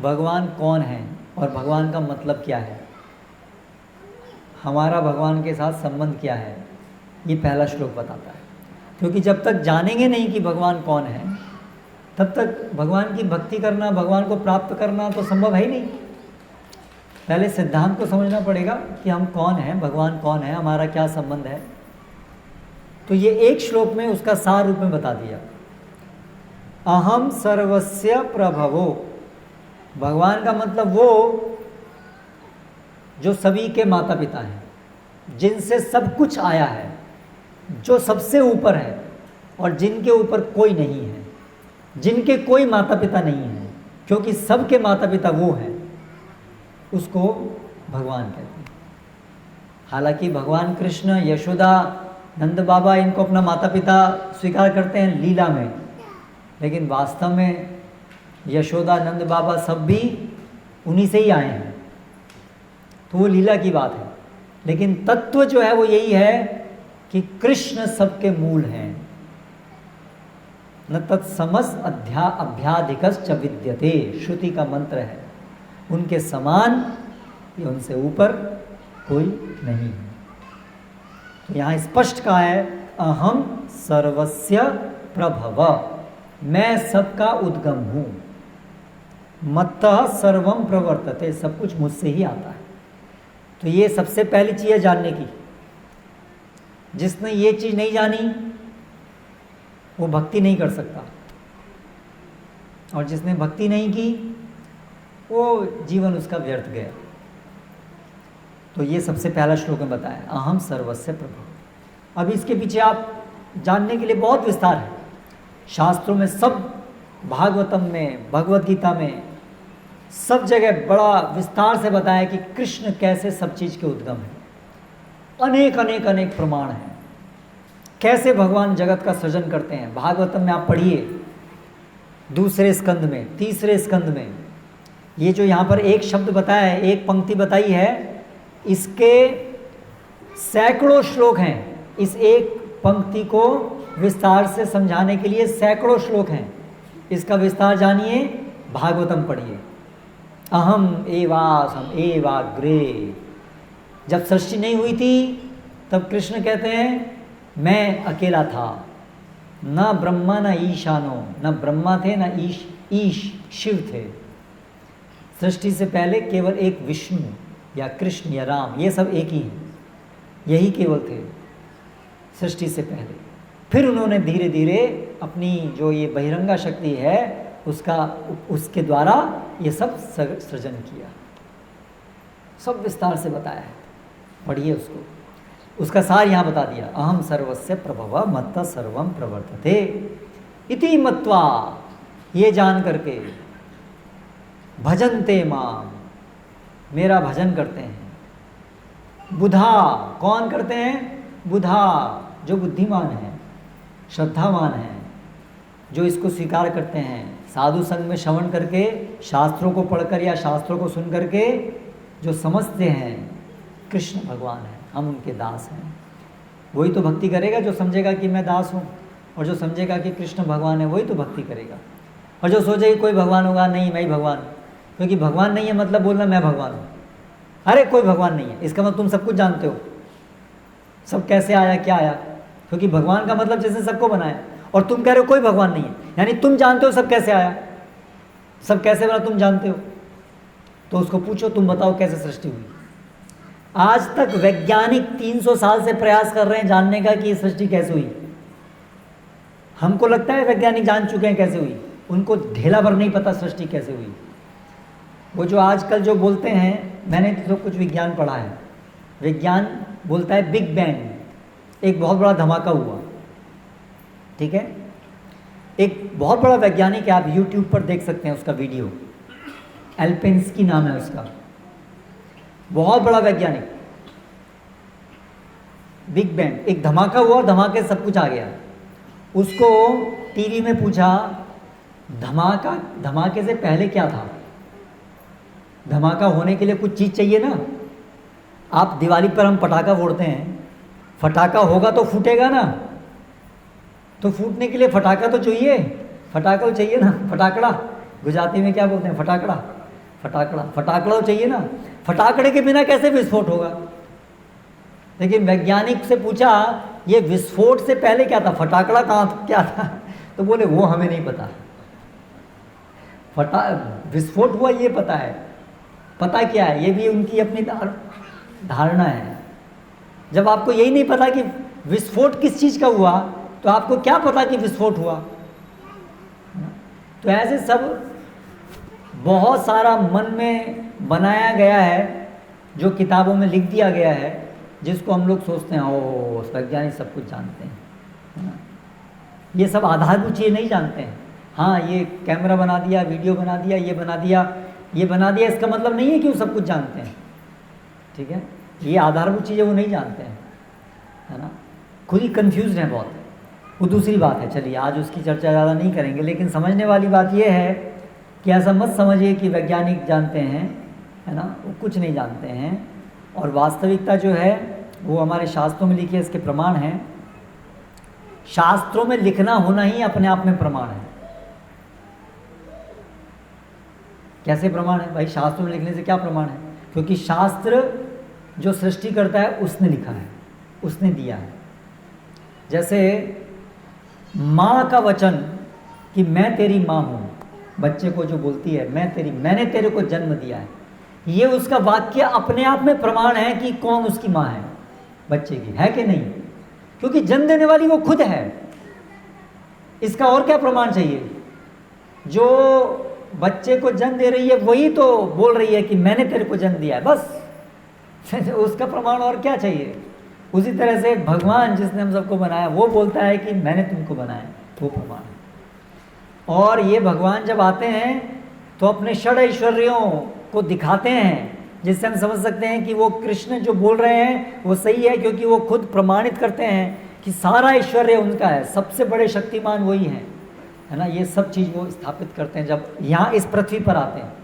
भगवान कौन है और भगवान का मतलब क्या है, हमारा भगवान के साथ संबंध क्या है, ये पहला श्लोक बताता है। क्योंकि जब तक जानेंगे नहीं कि भगवान कौन है, तब तक भगवान की भक्ति करना, भगवान को प्राप्त करना तो संभव है ही नहीं। पहले सिद्धांत को समझना पड़ेगा कि हम कौन हैं, भगवान कौन है, हमारा क्या संबंध है। तो ये एक श्लोक में उसका सार रूप में बता दिया। अहम सर्वस्य प्रभवो, भगवान का मतलब वो जो सभी के माता पिता हैं, जिनसे सब कुछ आया है, जो सबसे ऊपर है और जिनके ऊपर कोई नहीं है, जिनके कोई माता पिता नहीं है, क्योंकि सबके माता पिता वो हैं, उसको भगवान कहते हैं। हालांकि भगवान कृष्ण, यशोदा, नंद बाबा इनको अपना माता पिता स्वीकार करते हैं लीला में, लेकिन वास्तव में यशोदा, नंद बाबा सब भी उन्हीं से ही आए हैं। तो वो लीला की बात है, लेकिन तत्व जो है वो यही है कि कृष्ण सबके मूल हैं। न तत्समस अभ्याधिकश्च विद्यते, श्रुति का मंत्र है। उनके समान या उनसे ऊपर कोई नहीं है। तो यहाँ स्पष्ट कहा है, अहम सर्वस्य प्रभव, मैं सबका उद्गम हूँ। मत्तः सर्वम प्रवर्तते, सब कुछ मुझसे ही आता है। तो ये सबसे पहली चीज़ है जानने की। जिसने ये चीज़ नहीं जानी वो भक्ति नहीं कर सकता, और जिसने भक्ति नहीं की वो जीवन उसका व्यर्थ गया। तो ये सबसे पहला श्लोक में बताया, अहम सर्वस्य प्रभु। अब इसके पीछे आप जानने के लिए बहुत विस्तार है। शास्त्रों में सब, भागवतम में, भगवद गीता में सब जगह बड़ा विस्तार से बताया कि कृष्ण कैसे सब चीज़ के उद्गम है। अनेक अनेक अनेक प्रमाण हैं कैसे भगवान जगत का सृजन करते हैं। भागवतम में आप पढ़िए, दूसरे स्कंद में, तीसरे स्कंद में, ये जो यहाँ पर एक शब्द बताया है, एक पंक्ति बताई है, इसके सैकड़ों श्लोक हैं। इस एक पंक्ति को विस्तार से समझाने के लिए सैकड़ों श्लोक हैं। इसका विस्तार जानिए, भागवतम पढ़िए। अहम एवासम एवाग्रे, जब सृष्टि नहीं हुई थी तब कृष्ण कहते हैं मैं अकेला था, न ब्रह्मा न ईशानो, न ब्रह्मा थे न ईश शिव थे। सृष्टि से पहले केवल एक विष्णु या कृष्ण या राम, ये सब एक ही हैं, यही केवल थे सृष्टि से पहले। फिर उन्होंने धीरे धीरे अपनी जो ये बहिरंगा शक्ति है उसके द्वारा ये सब सृजन किया। सब विस्तार से बताया है, पढ़िए उसको। उसका सार यहाँ बता दिया, अहम सर्वस्य प्रभव मत्तः सर्वम प्रवर्तते इति मत्वा, ये जान करके, भजन्ते माम, मेरा भजन करते हैं। बुधा, कौन करते हैं? बुधा, जो बुद्धिमान है, श्रद्धावान है, जो इसको स्वीकार करते हैं, साधु संग में श्रवण करके, शास्त्रों को पढ़कर या शास्त्रों को सुन करके जो समझते हैं कृष्ण भगवान है, हम उनके दास हैं, वही तो भक्ति करेगा। जो समझेगा कि मैं दास हूँ और जो समझेगा कि कृष्ण भगवान है, वही तो भक्ति करेगा। और जो सोचेगा कोई भगवान होगा, नहीं मैं ही भगवान, क्योंकि भगवान नहीं है मतलब बोलना मैं भगवान हूँ। अरे कोई भगवान नहीं है, इसका मतलब तुम सब कुछ जानते हो, सब कैसे आया क्या आया, क्योंकि भगवान का मतलब जैसे सबको बनाया, और तुम कह रहे हो कोई भगवान नहीं है, यानी तुम जानते हो सब कैसे आया, सब कैसे बना तुम जानते हो। तो उसको पूछो तुम बताओ कैसे सृष्टि हुई। आज तक वैज्ञानिक 300 साल से प्रयास कर रहे हैं जानने का कि ये सृष्टि कैसे हुई। हमको लगता है वैज्ञानिक जान चुके हैं कैसे हुई, उनको ढेला भर नहीं पता सृष्टि कैसे हुई। वो जो आजकल जो बोलते हैं, मैंने तो कुछ विज्ञान पढ़ा है, विज्ञान बोलता है बिग बैंग, एक बहुत बड़ा धमाका हुआ, ठीक है। एक बहुत बड़ा वैज्ञानिक है, आप YouTube पर देख सकते हैं उसका वीडियो, एल्पेंस्की नाम है उसका, बहुत बड़ा वैज्ञानिक। बिग बैंग, एक धमाका हुआ, धमाके सब कुछ आ गया। उसको टीवी में पूछा धमाके से पहले क्या था। धमाका होने के लिए कुछ चीज़ चाहिए ना। आप दिवाली पर हम पटाखा फोड़ते हैं, फटाका होगा तो फूटेगा ना, तो फूटने के लिए फटाका तो चाहिए, फटाका तो चाहिए ना, फटाकड़ा, गुजराती में क्या बोलते हैं, फटाकड़ा, फटाकड़ा, फटाकड़ा तो चाहिए ना। फटाकड़े के बिना कैसे विस्फोट होगा। लेकिन वैज्ञानिक से पूछा ये विस्फोट से पहले क्या था, फटाकड़ा कहाँ क्या था, तो बोले वो हमें नहीं पता, विस्फोट हुआ ये पता है, पता क्या है ये भी उनकी अपनी धारणा है। जब आपको यही नहीं पता कि विस्फोट किस चीज़ का हुआ, तो आपको क्या पता कि विस्फोट हुआ। तो ऐसे सब बहुत सारा मन में बनाया गया है, जो किताबों में लिख दिया गया है, जिसको हम लोग सोचते हैं ओ वैज्ञानिक सब कुछ जानते हैं। ये सब आधारभूत चीज़ें नहीं जानते हैं। हाँ, ये कैमरा बना दिया, वीडियो बना दिया, ये बना दिया, ये बना दिया, इसका मतलब नहीं है कि वो सब कुछ जानते हैं, ठीक है। ये आधारभूत चीज़ें वो नहीं जानते हैं, है ना, खुद ही कन्फ्यूज हैं बहुत। वो दूसरी बात है, चलिए आज उसकी चर्चा ज़्यादा नहीं करेंगे। लेकिन समझने वाली बात ये है कि ऐसा मत समझिए कि वैज्ञानिक जानते हैं, है ना, वो कुछ नहीं जानते हैं। और वास्तविकता जो है वो हमारे शास्त्रों में लिखी है, इसके प्रमाण हैं। शास्त्रों में लिखना होना ही अपने आप में प्रमाण है। कैसे प्रमाण है भाई? शास्त्रों में लिखने से क्या प्रमाण है? क्योंकि शास्त्र जो सृष्टि करता है उसने लिखा है, उसने दिया है। जैसे माँ का वचन कि मैं तेरी माँ हूँ, बच्चे को जो बोलती है मैंने तेरे को जन्म दिया है, ये उसका वाक्य अपने आप में प्रमाण है कि कौन उसकी माँ है, बच्चे की, है कि नहीं? क्योंकि जन्म देने वाली वो खुद है। इसका और क्या प्रमाण चाहिए? जो बच्चे को जन्म दे रही है वही तो बोल रही है कि मैंने तेरे को जन्म दिया है, बस उसका प्रमाण और क्या चाहिए? उसी तरह से भगवान जिसने हम सबको बनाया वो बोलता है कि मैंने तुमको बनाया, वो प्रमाण है। और ये भगवान जब आते हैं तो अपने षड ऐश्वर्यों को दिखाते हैं, जिससे हम समझ सकते हैं कि वो कृष्ण जो बोल रहे हैं वो सही है, क्योंकि वो खुद प्रमाणित करते हैं कि सारा ऐश्वर्य उनका है, सबसे बड़े शक्तिमान वही हैं, है ना। ये सब चीज़ वो स्थापित करते हैं जब यहाँ इस पृथ्वी पर आते हैं।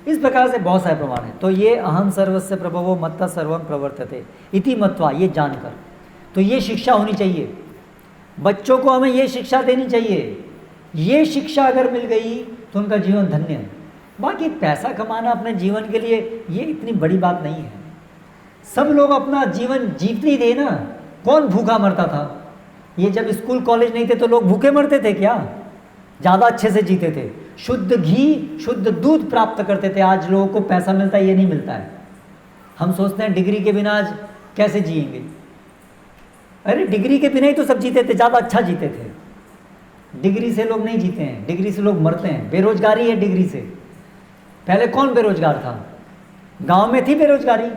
इस प्रकार से बहुत सारे प्रमाण हैं। तो ये अहम सर्वस्य प्रभवो मत्ता सर्वम प्रवर्तते इति मत्वा, ये जानकर, तो ये शिक्षा होनी चाहिए बच्चों को, हमें ये शिक्षा देनी चाहिए। ये शिक्षा अगर मिल गई तो उनका जीवन धन्य है। बाकी पैसा कमाना अपने जीवन के लिए ये इतनी बड़ी बात नहीं है। सब लोग अपना जीवन जीते ही थे ना, कौन भूखा मरता था? ये जब स्कूल कॉलेज नहीं थे तो लोग भूखे मरते थे क्या? ज़्यादा अच्छे से जीते थे, शुद्ध घी शुद्ध दूध प्राप्त करते थे। आज लोगों को पैसा मिलता है, ये नहीं मिलता है। हम सोचते हैं डिग्री के बिना आज कैसे जिएंगे। अरे डिग्री के बिना ही तो सब जीते थे, ज़्यादा अच्छा जीते थे। डिग्री से लोग नहीं जीते हैं, डिग्री से लोग मरते हैं। बेरोजगारी है डिग्री से। पहले कौन बेरोजगार था? गांव में थी बेरोजगारी,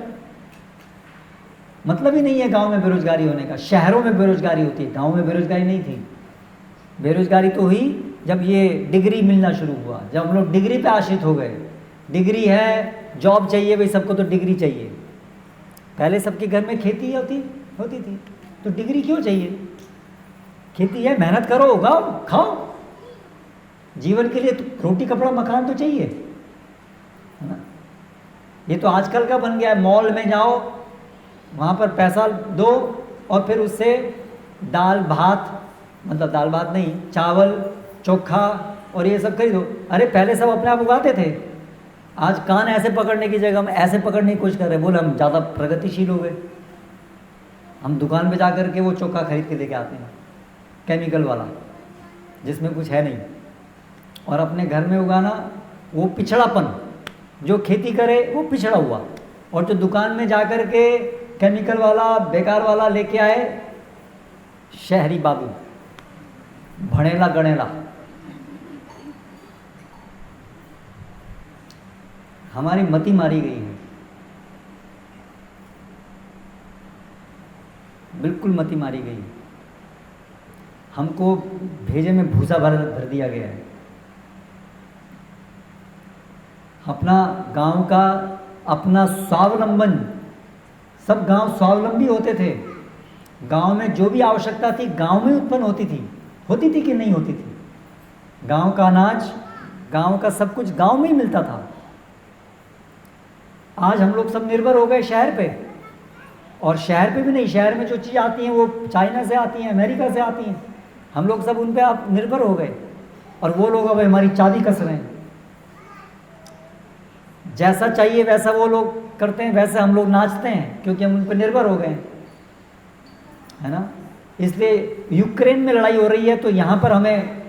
मतलब ही नहीं है गांव में बेरोजगारी होने का। शहरों में बेरोजगारी होती है, गांव में बेरोजगारी नहीं थी। बेरोजगारी तो हुई जब ये डिग्री मिलना शुरू हुआ, जब हम लोग डिग्री पे आश्रित हो गए। डिग्री है, जॉब चाहिए, भाई सबको तो डिग्री चाहिए। पहले सबके घर में खेती होती थी, तो डिग्री क्यों चाहिए? खेती है, मेहनत करो, उगाओ, खाओ। जीवन के लिए तो रोटी कपड़ा मकान तो चाहिए, है ना। ये तो आजकल का बन गया है, मॉल में जाओ, वहाँ पर पैसा दो और फिर उससे दाल भात, मतलब दाल भात नहीं, चावल चोखा और ये सब खरीदो। अरे पहले सब अपने आप उगाते थे। आज कान ऐसे पकड़ने की जगह हम ऐसे पकड़ने की कोशिश कर रहे हैं, बोले हम ज़्यादा प्रगतिशील हो गए। हम दुकान पे जा कर के वो चोखा खरीद के लेके आते हैं, केमिकल वाला, जिसमें कुछ है नहीं। और अपने घर में उगाना वो पिछड़ापन, जो खेती करे वो पिछड़ा हुआ, और जो दुकान में जा कर के केमिकल वाला बेकार वाला लेके आए, शहरी बाबू, भणेला गणेला। हमारी मति मारी गई है, बिल्कुल मति मारी गई। हमको भेजे में भूसा भर दिया गया है। अपना गांव का अपना स्वावलंबन, सब गांव स्वावलंबी होते थे। गांव में जो भी आवश्यकता थी गांव में उत्पन्न होती थी कि नहीं होती थी? गांव का अनाज, गांव का सब कुछ गांव में ही मिलता था। आज हम लोग सब निर्भर हो गए शहर पे, और शहर पे भी नहीं, शहर में जो चीज़ आती हैं वो चाइना से आती हैं, अमेरिका से आती हैं। हम लोग सब उन पे आप निर्भर हो गए, और वो लोग अब हमारी चाबी कस रहे हैं। जैसा चाहिए वैसा वो लोग करते हैं, वैसे हम लोग नाचते हैं, क्योंकि हम उन पर निर्भर हो गए, है ना। इसलिए यूक्रेन में लड़ाई हो रही है तो यहाँ पर हमें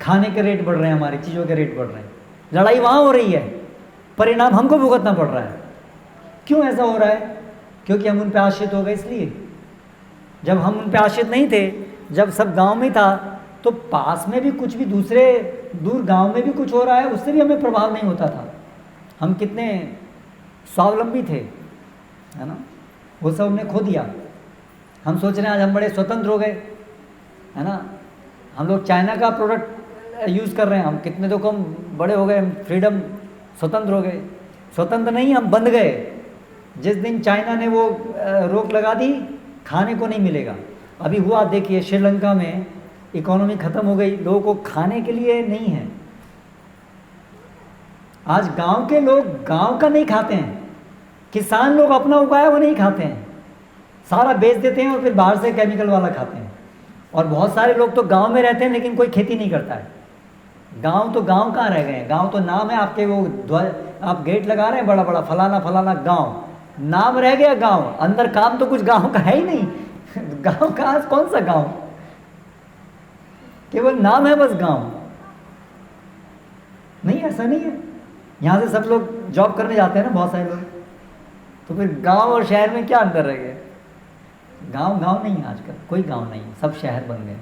खाने के रेट बढ़ रहे हैं, हमारी चीज़ों के रेट बढ़ रहे हैं। लड़ाई वहाँ हो रही है, परिणाम हमको भुगतना पड़ रहा है। क्यों ऐसा हो रहा है? क्योंकि हम उन पे आश्रित हो गए। इसलिए जब हम उन पे आश्रित नहीं थे, जब सब गांव में था, तो पास में भी कुछ भी दूसरे दूर गांव में भी कुछ हो रहा है, उससे भी हमें प्रभाव नहीं होता था। हम कितने स्वावलंबी थे, है ना। वो सब हमने खो दिया। हम सोच रहे हैं आज हम बड़े स्वतंत्र हो गए, है ना। हम लोग चाइना का प्रोडक्ट यूज़ कर रहे हैं, हम कितने तो कम बड़े हो गए, हम फ्रीडम, स्वतंत्र हो गए। स्वतंत्र नहीं, हम बंध गए। जिस दिन चाइना ने वो रोक लगा दी, खाने को नहीं मिलेगा। अभी हुआ देखिए, श्रीलंका में इकोनॉमी ख़त्म हो गई, लोगों को खाने के लिए नहीं है। आज गांव के लोग गांव का नहीं खाते हैं, किसान लोग अपना उगाया वो नहीं खाते हैं, सारा बेच देते हैं और फिर बाहर से केमिकल वाला खाते हैं। और बहुत सारे लोग तो गांव में रहते हैं लेकिन कोई खेती नहीं करता है। गांव तो गांव कहाँ रह गए हैं? गांव तो नाम है आपके, वो आप गेट लगा रहे हैं बड़ा बड़ा, फलाना फलाना गांव, नाम रह गया गांव, अंदर काम तो कुछ गांव का है ही नहीं। गांव का कौन सा गांव? केवल नाम है बस गांव। नहीं, ऐसा नहीं है। यहाँ से सब लोग जॉब करने जाते हैं ना, बहुत सारे लोग, तो फिर गांव और शहर में क्या अंतर रह गया? गांव गांव नहीं है आजकल, कोई गांव नहीं, सब शहर बन गए।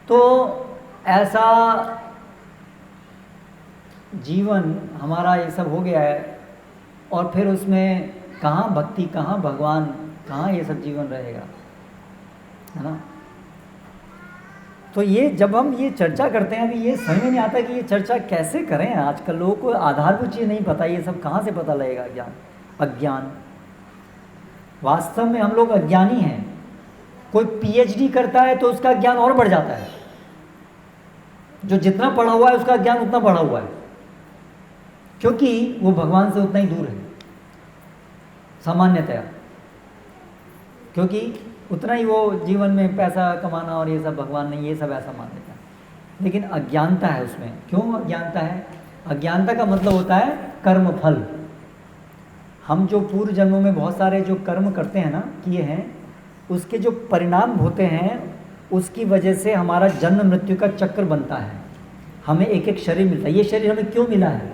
तो ऐसा जीवन हमारा ये सब हो गया है, और फिर उसमें कहाँ भक्ति, कहाँ भगवान, कहाँ ये सब जीवन रहेगा, है ना। तो ये जब हम ये चर्चा करते हैं, अभी ये समझ में नहीं आता कि ये चर्चा कैसे करें। आजकल लोगों को आधारभूत चीज़ नहीं पता, ये सब कहाँ से पता लगेगा? ज्ञान, अज्ञान। वास्तव में हम लोग अज्ञानी हैं। कोई पीएचडी करता है तो उसका ज्ञान और बढ़ जाता है, जो जितना पढ़ा हुआ है उसका ज्ञान उतना बढ़ा हुआ है, क्योंकि वो भगवान से उतना ही दूर है सामान्यतया, क्योंकि उतना ही वो जीवन में पैसा कमाना और ये सब भगवान नहीं, ये सब ऐसा मान लेता है। लेकिन अज्ञानता है उसमें। क्यों अज्ञानता है? अज्ञानता का मतलब होता है कर्म फल। हम जो पूर्व जन्मों में बहुत सारे जो कर्म करते हैं ना, किए हैं, उसके जो परिणाम होते हैं, उसकी वजह से हमारा जन्म मृत्यु का चक्र बनता है। हमें एक एक शरीर मिलता है। ये शरीर हमें क्यों मिला है?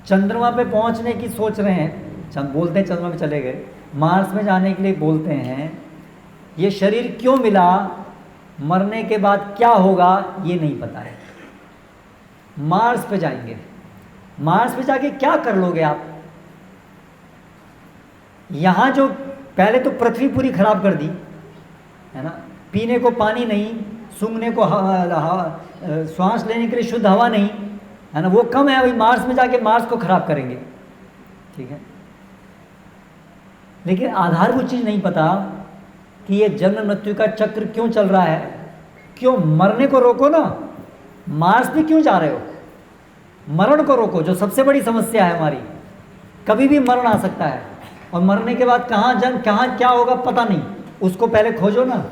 चंद्रमा पे पहुंचने की सोच रहे हैं, बोलते हैं चंद्रमा में चले गए, मार्स में जाने के लिए बोलते हैं। ये शरीर क्यों मिला, मरने के बाद क्या होगा, ये नहीं पता है। मार्स पे जाएंगे, मार्स पे जाके क्या कर लोगे आप? यहाँ जो पहले तो पृथ्वी पूरी खराब कर दी है ना, पीने को पानी नहीं, सूंघने को श्वास लेने के लिए शुद्ध हवा नहीं है ना, वो कम है। अभी मार्स में जाके मार्स को खराब करेंगे, ठीक है। लेकिन आधारभूत चीज़ नहीं पता कि ये जन्म मृत्यु का चक्र क्यों चल रहा है। क्यों? मरने को रोको ना। मार्स पे क्यों जा रहे हो? मरण को रोको, जो सबसे बड़ी समस्या है हमारी। कभी भी मरण आ सकता है, और मरने के बाद कहाँ जन्म, कहाँ क्या होगा पता नहीं, उसको पहले खोजो ना।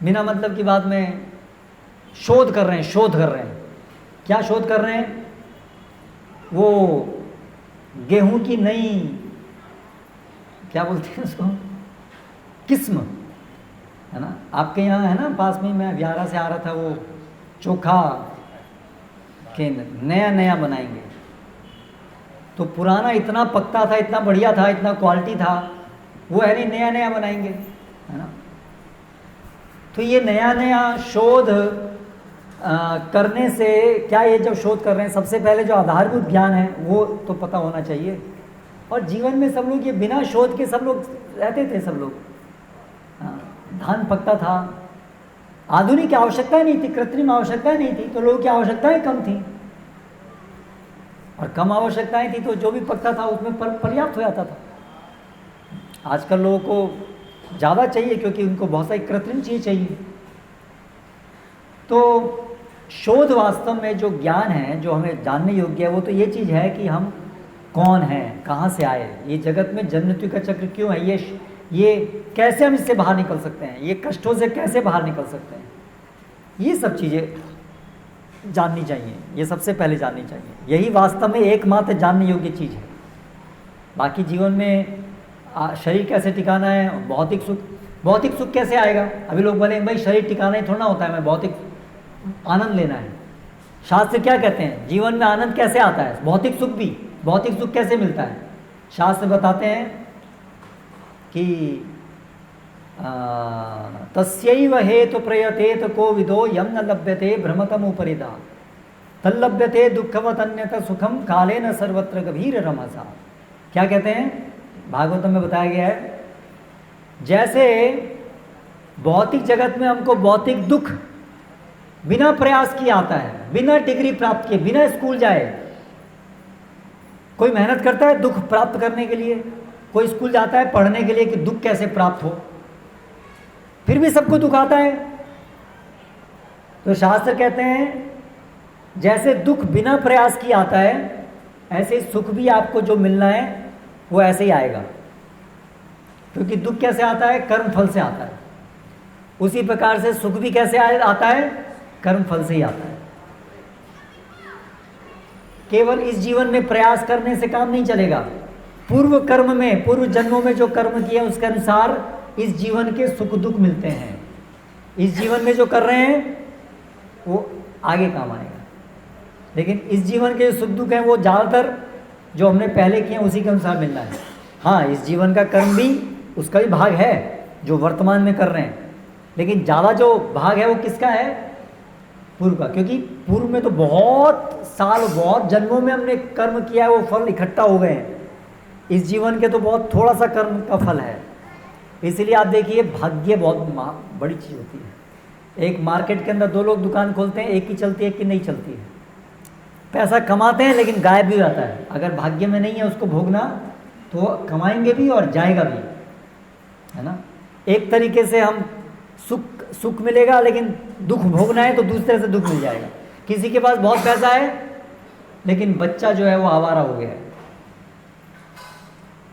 बिना मतलब की बात में शोध कर रहे हैं, शोध कर रहे हैं। क्या शोध कर रहे हैं? वो गेहूं की नई, क्या बोलते हैं उसको, किस्म है ना। आपके यहाँ है ना पास में, मैं बिहारा से आ रहा था, वो चोखा के नया नया बनाएंगे। तो पुराना इतना पकता था, इतना बढ़िया था, इतना क्वालिटी था, वो है नहीं, नया नया बनाएंगे, है ना। तो ये नया नया शोध करने से क्या, ये जब शोध कर रहे हैं, सबसे पहले जो आधारभूत ज्ञान है वो तो पता होना चाहिए। और जीवन में सब लोग ये बिना शोध के सब लोग रहते थे, सब लोग। धान पकता था, आधुनिक आवश्यकताएं नहीं थी, कृत्रिम आवश्यकताएं नहीं थी, तो लोगों की आवश्यकताएं कम थी, और कम आवश्यकताएं थी तो जो भी पकता था उसमें पर्याप्त हो जाता था। आजकल लोगों को ज़्यादा चाहिए, क्योंकि उनको बहुत सारी कृत्रिम चीज़ चाहिए। तो शोध वास्तव में जो ज्ञान है, जो हमें जानने योग्य है, वो तो ये चीज़ है कि हम कौन हैं, कहाँ से आए, ये जगत में जन्म मृत्यु का चक्र क्यों है, ये कैसे हम इससे बाहर निकल सकते हैं, ये कष्टों से कैसे बाहर निकल सकते हैं, ये सब चीज़ें जाननी चाहिए। ये सबसे पहले जाननी चाहिए। यही वास्तव में एकमात्र जानने योग्य चीज़ है। बाकी जीवन में शरीर कैसे टिकाना है, भौतिक सुख कैसे आएगा। अभी लोग बोले भाई शरीर टिकाना ही थोड़ा होता है, मैं भौतिक आनंद लेना है। शास्त्र क्या कहते हैं, जीवन में आनंद कैसे आता है, भौतिक सुख भी, भौतिक सुख कैसे मिलता है। शास्त्र बताते हैं कि तस्यैव हेतु प्रयतेत को विदो यम न लभ्यते भ्रमतम उपरिदा तल्लभ्यते दुःखवतन्यत सुखम काले न सर्वत्र गभीर रमसा। क्या कहते हैं, भागवतम में बताया गया है, जैसे भौतिक जगत में हमको भौतिक दुख बिना प्रयास किए आता है, बिना डिग्री प्राप्त किए, बिना स्कूल जाए। कोई मेहनत करता है दुख प्राप्त करने के लिए, कोई स्कूल जाता है पढ़ने के लिए कि दुख कैसे प्राप्त हो, फिर भी सबको दुख आता है। तो शास्त्र कहते हैं जैसे दुख बिना प्रयास किए आता है, ऐसे सुख भी आपको जो मिलना है वो ऐसे ही आएगा। क्योंकि दुख कैसे आता है, कर्म फल से आता है। उसी प्रकार से सुख भी कैसे आता है, कर्म फल से ही आता है। केवल इस जीवन में प्रयास करने से काम नहीं चलेगा। पूर्व कर्म में, पूर्व जन्मों में जो कर्म किए उसके अनुसार इस जीवन के सुख दुख मिलते हैं। इस जीवन में जो कर रहे हैं वो आगे काम आएगा। लेकिन इस जीवन के जो सुख दुख हैं वो ज़्यादातर जो हमने पहले किए हैं उसी के अनुसार मिलना है। हाँ, इस जीवन का कर्म भी, उसका भी भाग है जो वर्तमान में कर रहे हैं, लेकिन ज़्यादा जो भाग है वो किसका है, पूर्व का। क्योंकि पूर्व में तो बहुत साल, बहुत जन्मों में हमने कर्म किया है, वो फल इकट्ठा हो गए हैं। इस जीवन के तो बहुत थोड़ा सा कर्म का फल है। इसीलिए आप देखिए भाग्य बहुत बड़ी चीज़ होती है। एक मार्केट के अंदर दो लोग दुकान खोलते हैं, एक की चलती है एक की नहीं चलती है, पैसा कमाते हैं लेकिन गायब भी जाता है। अगर भाग्य में नहीं है उसको भोगना तो कमाएंगे भी और जाएगा भी, है ना। एक तरीके से हम सुख मिलेगा, लेकिन दुख भोगना है तो दूसरे से दुख मिल जाएगा। किसी के पास बहुत पैसा है लेकिन बच्चा जो है वो आवारा हो गया है,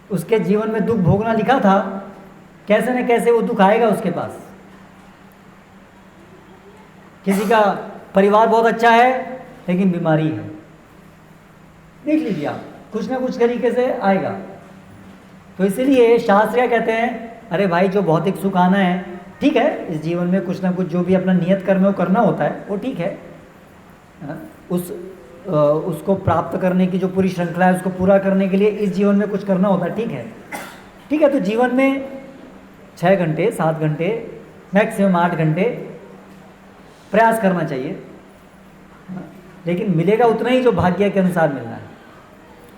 उसके जीवन में दुख भोगना लिखा था, कैसे न कैसे वो दुख आएगा उसके पास। किसी का परिवार बहुत अच्छा है लेकिन बीमारी है, देख लीजिए आप, कुछ ना कुछ तरीके से आएगा। तो इसीलिए शास्त्र क्या कहते हैं, अरे भाई जो भौतिक सुख आना है ठीक है, इस जीवन में कुछ ना कुछ जो भी अपना नियत कर्म है वो करना होता है, वो ठीक है। उसको प्राप्त करने की जो पूरी श्रृंखला है उसको पूरा करने के लिए इस जीवन में कुछ करना होता है, ठीक है, ठीक है। तो जीवन में 6 घंटे 7 घंटे मैक्सिमम 8 घंटे प्रयास करना चाहिए, लेकिन मिलेगा उतना ही जो भाग्य के अनुसार मिलना है,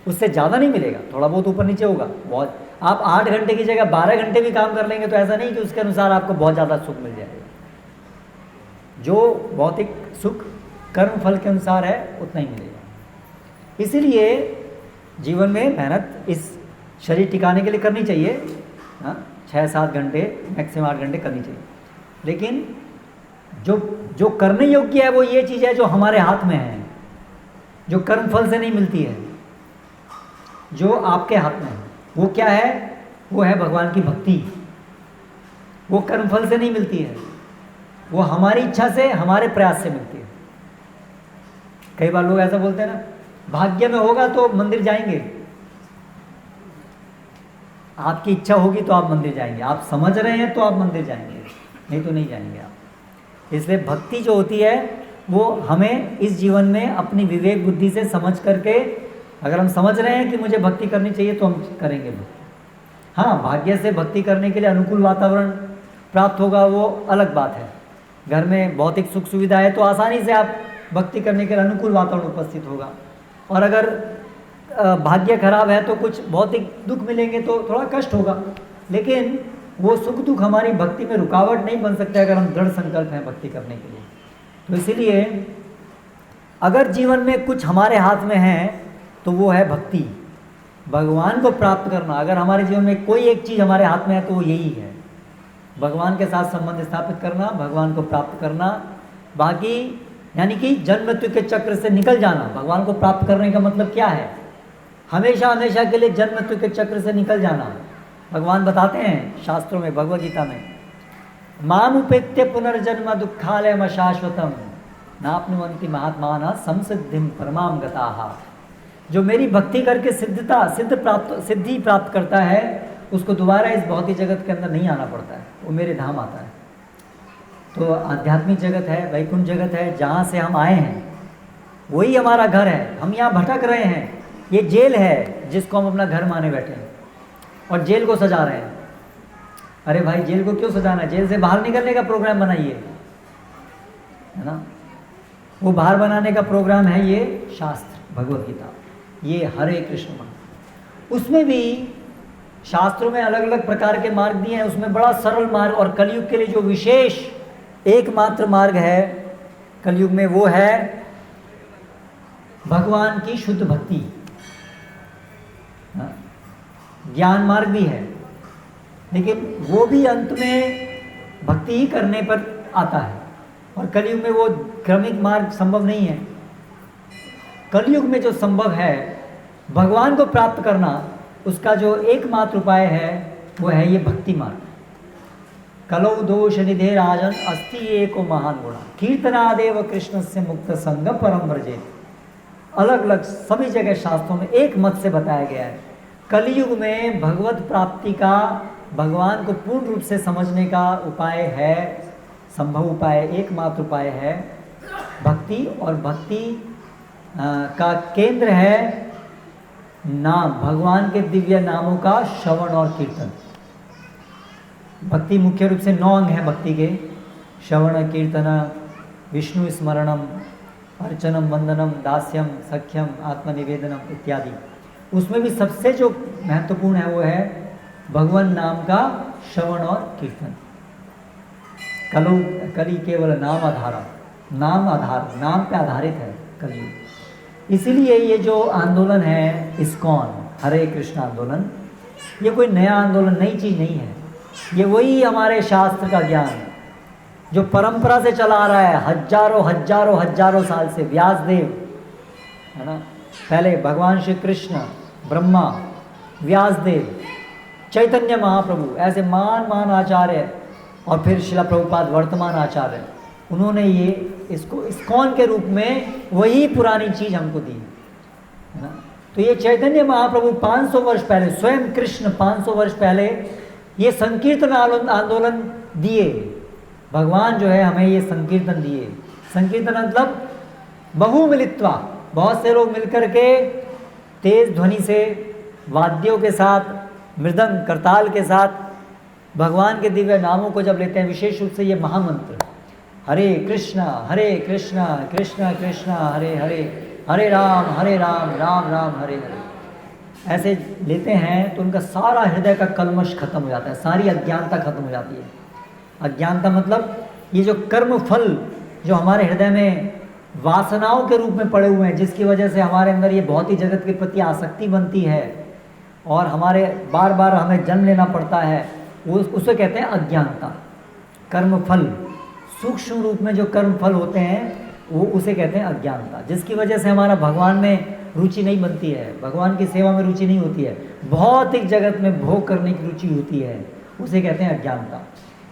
उससे ज़्यादा नहीं मिलेगा, थोड़ा बहुत ऊपर नीचे होगा। बहुत आप 8 घंटे की जगह 12 घंटे भी काम कर लेंगे तो ऐसा नहीं कि उसके अनुसार आपको बहुत ज़्यादा सुख मिल जाएगा। जो भौतिक सुख कर्म फल के अनुसार है उतना ही मिलेगा। इसीलिए जीवन में मेहनत इस शरीर टिकाने के लिए करनी चाहिए, 6-7 घंटे मैक्सिमम 8 घंटे करनी चाहिए। लेकिन जो करने योग्य है वो ये चीज़ है जो हमारे हाथ में है, जो कर्म फल से नहीं मिलती है, जो आपके हाथ में है। वो क्या है, वो है भगवान की भक्ति। वो कर्म फल से नहीं मिलती है, वो हमारी इच्छा से हमारे प्रयास से मिलती है। कई बार लोग ऐसा बोलते हैं ना, भाग्य में होगा तो मंदिर जाएंगे, आपकी इच्छा होगी तो आप मंदिर जाएंगे, आप समझ रहे हैं तो आप मंदिर जाएंगे, नहीं तो नहीं जाएंगे आप। इसलिए भक्ति जो होती है वो हमें इस जीवन में अपनी विवेक बुद्धि से समझ करके, अगर हम समझ रहे हैं कि मुझे भक्ति करनी चाहिए तो हम करेंगे भक्ति। हाँ, भाग्य से भक्ति करने के लिए अनुकूल वातावरण प्राप्त होगा वो अलग बात है। घर में भौतिक सुख सुविधा है तो आसानी से आप भक्ति करने के लिए अनुकूल वातावरण उपस्थित होगा, और अगर भाग्य खराब है तो कुछ भौतिक दुख मिलेंगे तो थोड़ा कष्ट होगा, लेकिन वो सुख दुख हमारी भक्ति में रुकावट नहीं बन सकते अगर हम दृढ़ संकल्प हैं भक्ति करने के लिए। तो इसीलिए अगर जीवन में कुछ हमारे हाथ में है तो वो है भक्ति, भगवान को प्राप्त करना। अगर हमारे जीवन में कोई एक चीज़ हमारे हाथ में है तो वो यही है, भगवान के साथ संबंध स्थापित करना, भगवान को प्राप्त करना। बाकी यानी कि जन्म मृत्यु के चक्र से निकल जाना। भगवान को प्राप्त करने का मतलब क्या है, हमेशा हमेशा के लिए जन्म मृत्यु के चक्र से निकल जाना। भगवान बताते हैं शास्त्रों में, भगवद गीता में, माम उपेत्य पुनर्जन्म दुःखालयम शाश्वतम नाप्नुवन्ति महात्मानः संसिद्धिं परमां गताः। जो मेरी भक्ति करके सिद्धि प्राप्त करता है उसको दोबारा इस भौतिक जगत के अंदर नहीं आना पड़ता है, वो मेरे धाम आता है। तो आध्यात्मिक जगत है, वैकुंठ जगत है, जहाँ से हम आए हैं वही हमारा घर है। हम यहाँ भटक रहे हैं, ये जेल है जिसको हम अपना घर माने बैठे हैं और जेल को सजा रहे हैं। अरे भाई, जेल को क्यों सजाना, जेल से बाहर निकलने का प्रोग्राम बनाइए, है ना। वो बाहर बनाने का प्रोग्राम है ये शास्त्र, भगवद गीता, ये हरे कृष्ण मार्ग। उसमें भी शास्त्रों में अलग अलग प्रकार के मार्ग दिए हैं, उसमें बड़ा सरल मार्ग और कलयुग के लिए जो विशेष एकमात्र मार्ग है कलयुग में वो है भगवान की शुद्ध भक्ति। ज्ञान मार्ग भी है, लेकिन वो भी अंत में भक्ति ही करने पर आता है, और कलयुग में वो क्रमिक मार्ग संभव नहीं है। कलयुग में जो संभव है भगवान को प्राप्त करना, उसका जो एकमात्र उपाय है वो है ये भक्ति मार्ग। कलौ दोष निधे राजन अस्ति एको महान गुणा कीर्तनादेव कृष्ण से मुक्त संग परम व्रजेत। अलग अलग सभी जगह शास्त्रों में एक मत से बताया गया है, कलयुग में भगवत प्राप्ति का, भगवान को पूर्ण रूप से समझने का उपाय है, संभव उपाय, एकमात्र उपाय है भक्ति। और भक्ति का केंद्र है नाम, भगवान के दिव्य नामों का श्रवण और कीर्तन। भक्ति मुख्य रूप से 9 अंग हैं भक्ति के, श्रवण कीर्तन विष्णु स्मरणम अर्चनम वंदनम दास्यम सख्यम आत्मनिवेदनम इत्यादि। उसमें भी सबसे जो महत्वपूर्ण है वो है भगवान नाम का श्रवण और कीर्तन। कली केवल नाम आधार, नाम पे आधारित है कलयुग। इसीलिए ये जो आंदोलन है इस्कॉन हरे कृष्ण आंदोलन, ये कोई नया आंदोलन, नई चीज़ नहीं है। ये वही हमारे शास्त्र का ज्ञान जो परंपरा से चला आ रहा है हजारों साल से। व्यासदेव है ना, पहले भगवान श्री कृष्ण, ब्रह्मा, व्यासदेव, चैतन्य महाप्रभु, ऐसे मान आचार्य, और फिर शिला प्रभुपाद वर्तमान आचार्य, उन्होंने ये इसको इस्कॉन के रूप में वही पुरानी चीज़ हमको दी है ना। तो ये चैतन्य महाप्रभु 500 वर्ष पहले, स्वयं कृष्ण 500 वर्ष पहले ये संकीर्तन आंदोलन दिए। भगवान जो है हमें ये संकीर्तन दिए। संकीर्तन मतलब बहुमिलित्वा, बहुत से लोग मिलकर के तेज ध्वनि से, वाद्यों के साथ, मृदंग करताल के साथ भगवान के दिव्य नामों को जब लेते हैं, विशेष रूप से ये महामंत्र हरे कृष्णा कृष्ण कृष्ण हरे हरे, हरे राम राम राम हरे हरे, ऐसे लेते हैं तो उनका सारा हृदय का कल्मश खत्म हो जाता है, सारी अज्ञानता खत्म हो जाती है। अज्ञानता मतलब ये जो कर्म फल जो हमारे हृदय में वासनाओं के रूप में पड़े हुए हैं, जिसकी वजह से हमारे अंदर ये भौतिक जगत के प्रति आसक्ति बनती है और हमारे बार बार हमें जन्म लेना पड़ता है, वो उसे कहते हैं अज्ञानता। कर्म फल, सूक्ष्म रूप में जो कर्म फल होते हैं वो उसे कहते हैं अज्ञानता, जिसकी वजह से हमारा भगवान में रुचि नहीं बनती है, भगवान की सेवा में रुचि नहीं होती है, भौतिक जगत में भोग करने की रुचि होती है, उसे कहते हैं अज्ञानता।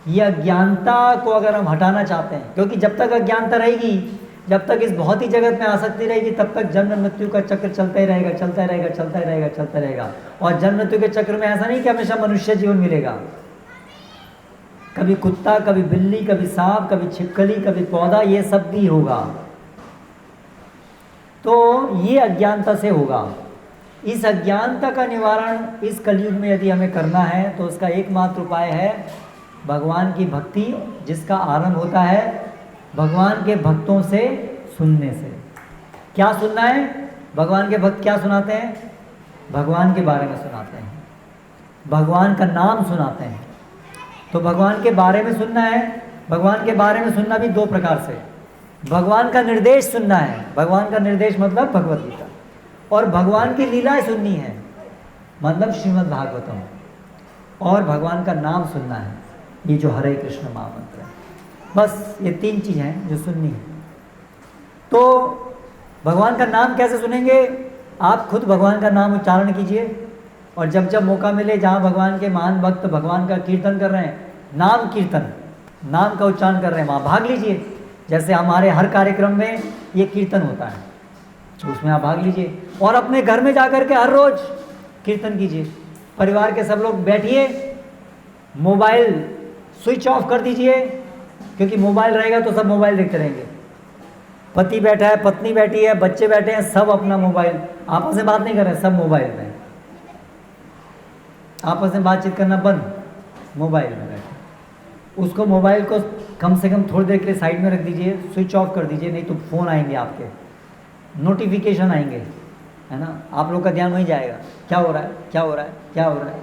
ये अज्ञानता को अगर हम हटाना चाहते हैं, क्योंकि जब तक अज्ञानता रहेगी, जब तक इस भौतिक जगत में आसक्ति रहेगी, तब तक जन्म मृत्यु का चक्र चलता ही रहेगा, चलता रहेगा, चलता रहेगा, चलता रहेगा। और जन्म मृत्यु के चक्र में ऐसा नहीं कि हमेशा मनुष्य जीवन मिलेगा, कभी कुत्ता, कभी बिल्ली, कभी सांप, कभी छिपकली, कभी पौधा, ये सब भी होगा। तो ये अज्ञानता से होगा। इस अज्ञानता का निवारण इस कलयुग में यदि हमें करना है तो उसका एकमात्र उपाय है भगवान की भक्ति, जिसका आरंभ होता है भगवान के भक्तों से सुनने से। क्या सुनना है? भगवान के भक्त क्या सुनाते हैं? भगवान के बारे में सुनाते हैं, भगवान का नाम सुनाते हैं। तो भगवान के बारे में सुनना है। भगवान के बारे में सुनना भी दो प्रकार से, भगवान का निर्देश सुनना है, भगवान का निर्देश मतलब भगवद गीता, और भगवान की लीलाएं सुननी है मतलब श्रीमद् भागवतम, और भगवान का नाम सुनना है, ये जो हरे कृष्ण महामंत्र है। बस ये तीन चीज़ हैं जो सुननी है। तो भगवान का नाम कैसे सुनेंगे? आप खुद भगवान का नाम उच्चारण कीजिए, और जब जब मौका मिले, जहाँ भगवान के महान भक्त भगवान का कीर्तन कर रहे हैं, नाम कीर्तन, नाम का उच्चारण कर रहे हैं, वहाँ भाग लीजिए। जैसे हमारे हर कार्यक्रम में ये कीर्तन होता है, तो उसमें आप भाग लीजिए, और अपने घर में जाकर के हर रोज कीर्तन कीजिए। परिवार के सब लोग बैठिए, मोबाइल स्विच ऑफ कर दीजिए, क्योंकि मोबाइल रहेगा तो सब मोबाइल देखते रहेंगे। पति बैठा है, पत्नी बैठी है, बच्चे बैठे हैं, सब अपना मोबाइल, आपस में बात नहीं कर रहे, सब मोबाइल में, आपस में बातचीत करना बंद, मोबाइल में बैठे। उसको मोबाइल को कम से कम थोड़ी देर के लिए साइड में रख दीजिए, स्विच ऑफ कर दीजिए, नहीं तो फ़ोन आएंगे, आपके नोटिफिकेशन आएंगे, है ना, आप लोग का ध्यान वहीं जाएगा, क्या हो रहा है, क्या हो रहा है, क्या हो रहा है।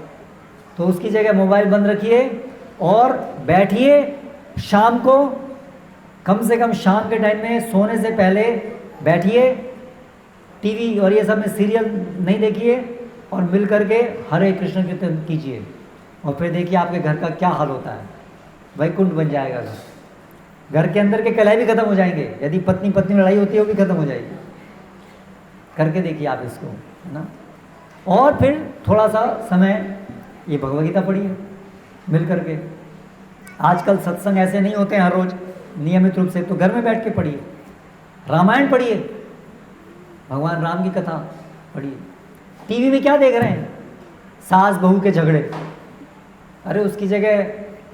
तो उसकी जगह मोबाइल बंद रखिए और बैठिए। शाम को कम से कम शाम के टाइम में सोने से पहले बैठिए, टीवी और ये सब में सीरियल नहीं देखिए, और मिल करके हरे कृष्ण कीर्तन कीजिए, और फिर देखिए आपके घर का क्या हाल होता है, वैकुंठ बन जाएगा घर। घर के अंदर के कलह भी खत्म हो जाएंगे, यदि पत्नी पत्नी में लड़ाई होती है वो भी खत्म हो जाएगी। करके देखिए आप इसको, है ना। और फिर थोड़ा सा समय ये भगवद गीता पढ़िए मिल करके। आजकल सत्संग ऐसे नहीं होते हैं हर रोज नियमित रूप से, तो घर में बैठ के पढ़िए, रामायण पढ़िए, भगवान राम की कथा पढ़िए। टीवी में क्या देख रहे हैं? सास बहू के झगड़े। अरे उसकी जगह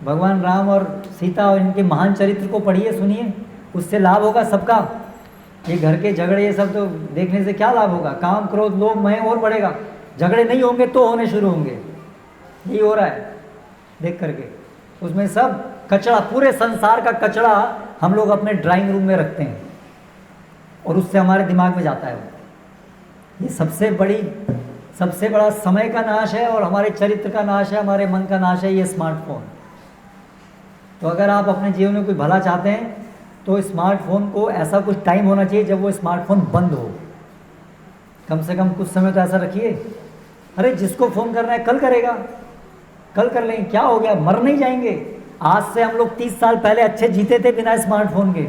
भगवान राम और सीता और इनके महान चरित्र को पढ़िए, सुनिए, उससे लाभ होगा सबका। ये घर के झगड़े ये सब तो देखने से क्या लाभ होगा? काम क्रोध लोभ मोह और बढ़ेगा, झगड़े नहीं होंगे तो होने शुरू होंगे। यही हो रहा है देख करके। उसमें सब कचरा, पूरे संसार का कचरा हम लोग अपने ड्राइंग रूम में रखते हैं और उससे हमारे दिमाग में जाता है। ये सबसे बड़ी सबसे बड़ा समय का नाश है और हमारे चरित्र का नाश है, हमारे मन का नाश है ये स्मार्टफोन। तो अगर आप अपने जीवन में कोई भला चाहते हैं तो स्मार्टफोन को ऐसा कुछ टाइम होना चाहिए जब वो स्मार्टफोन बंद हो। कम से कम कुछ समय तो ऐसा रखिए। अरे जिसको फ़ोन करना है कल करेगा, कल कर लेंगे, क्या हो गया, मर नहीं जाएंगे। आज से हम लोग 30 साल पहले अच्छे जीते थे बिना स्मार्टफोन के।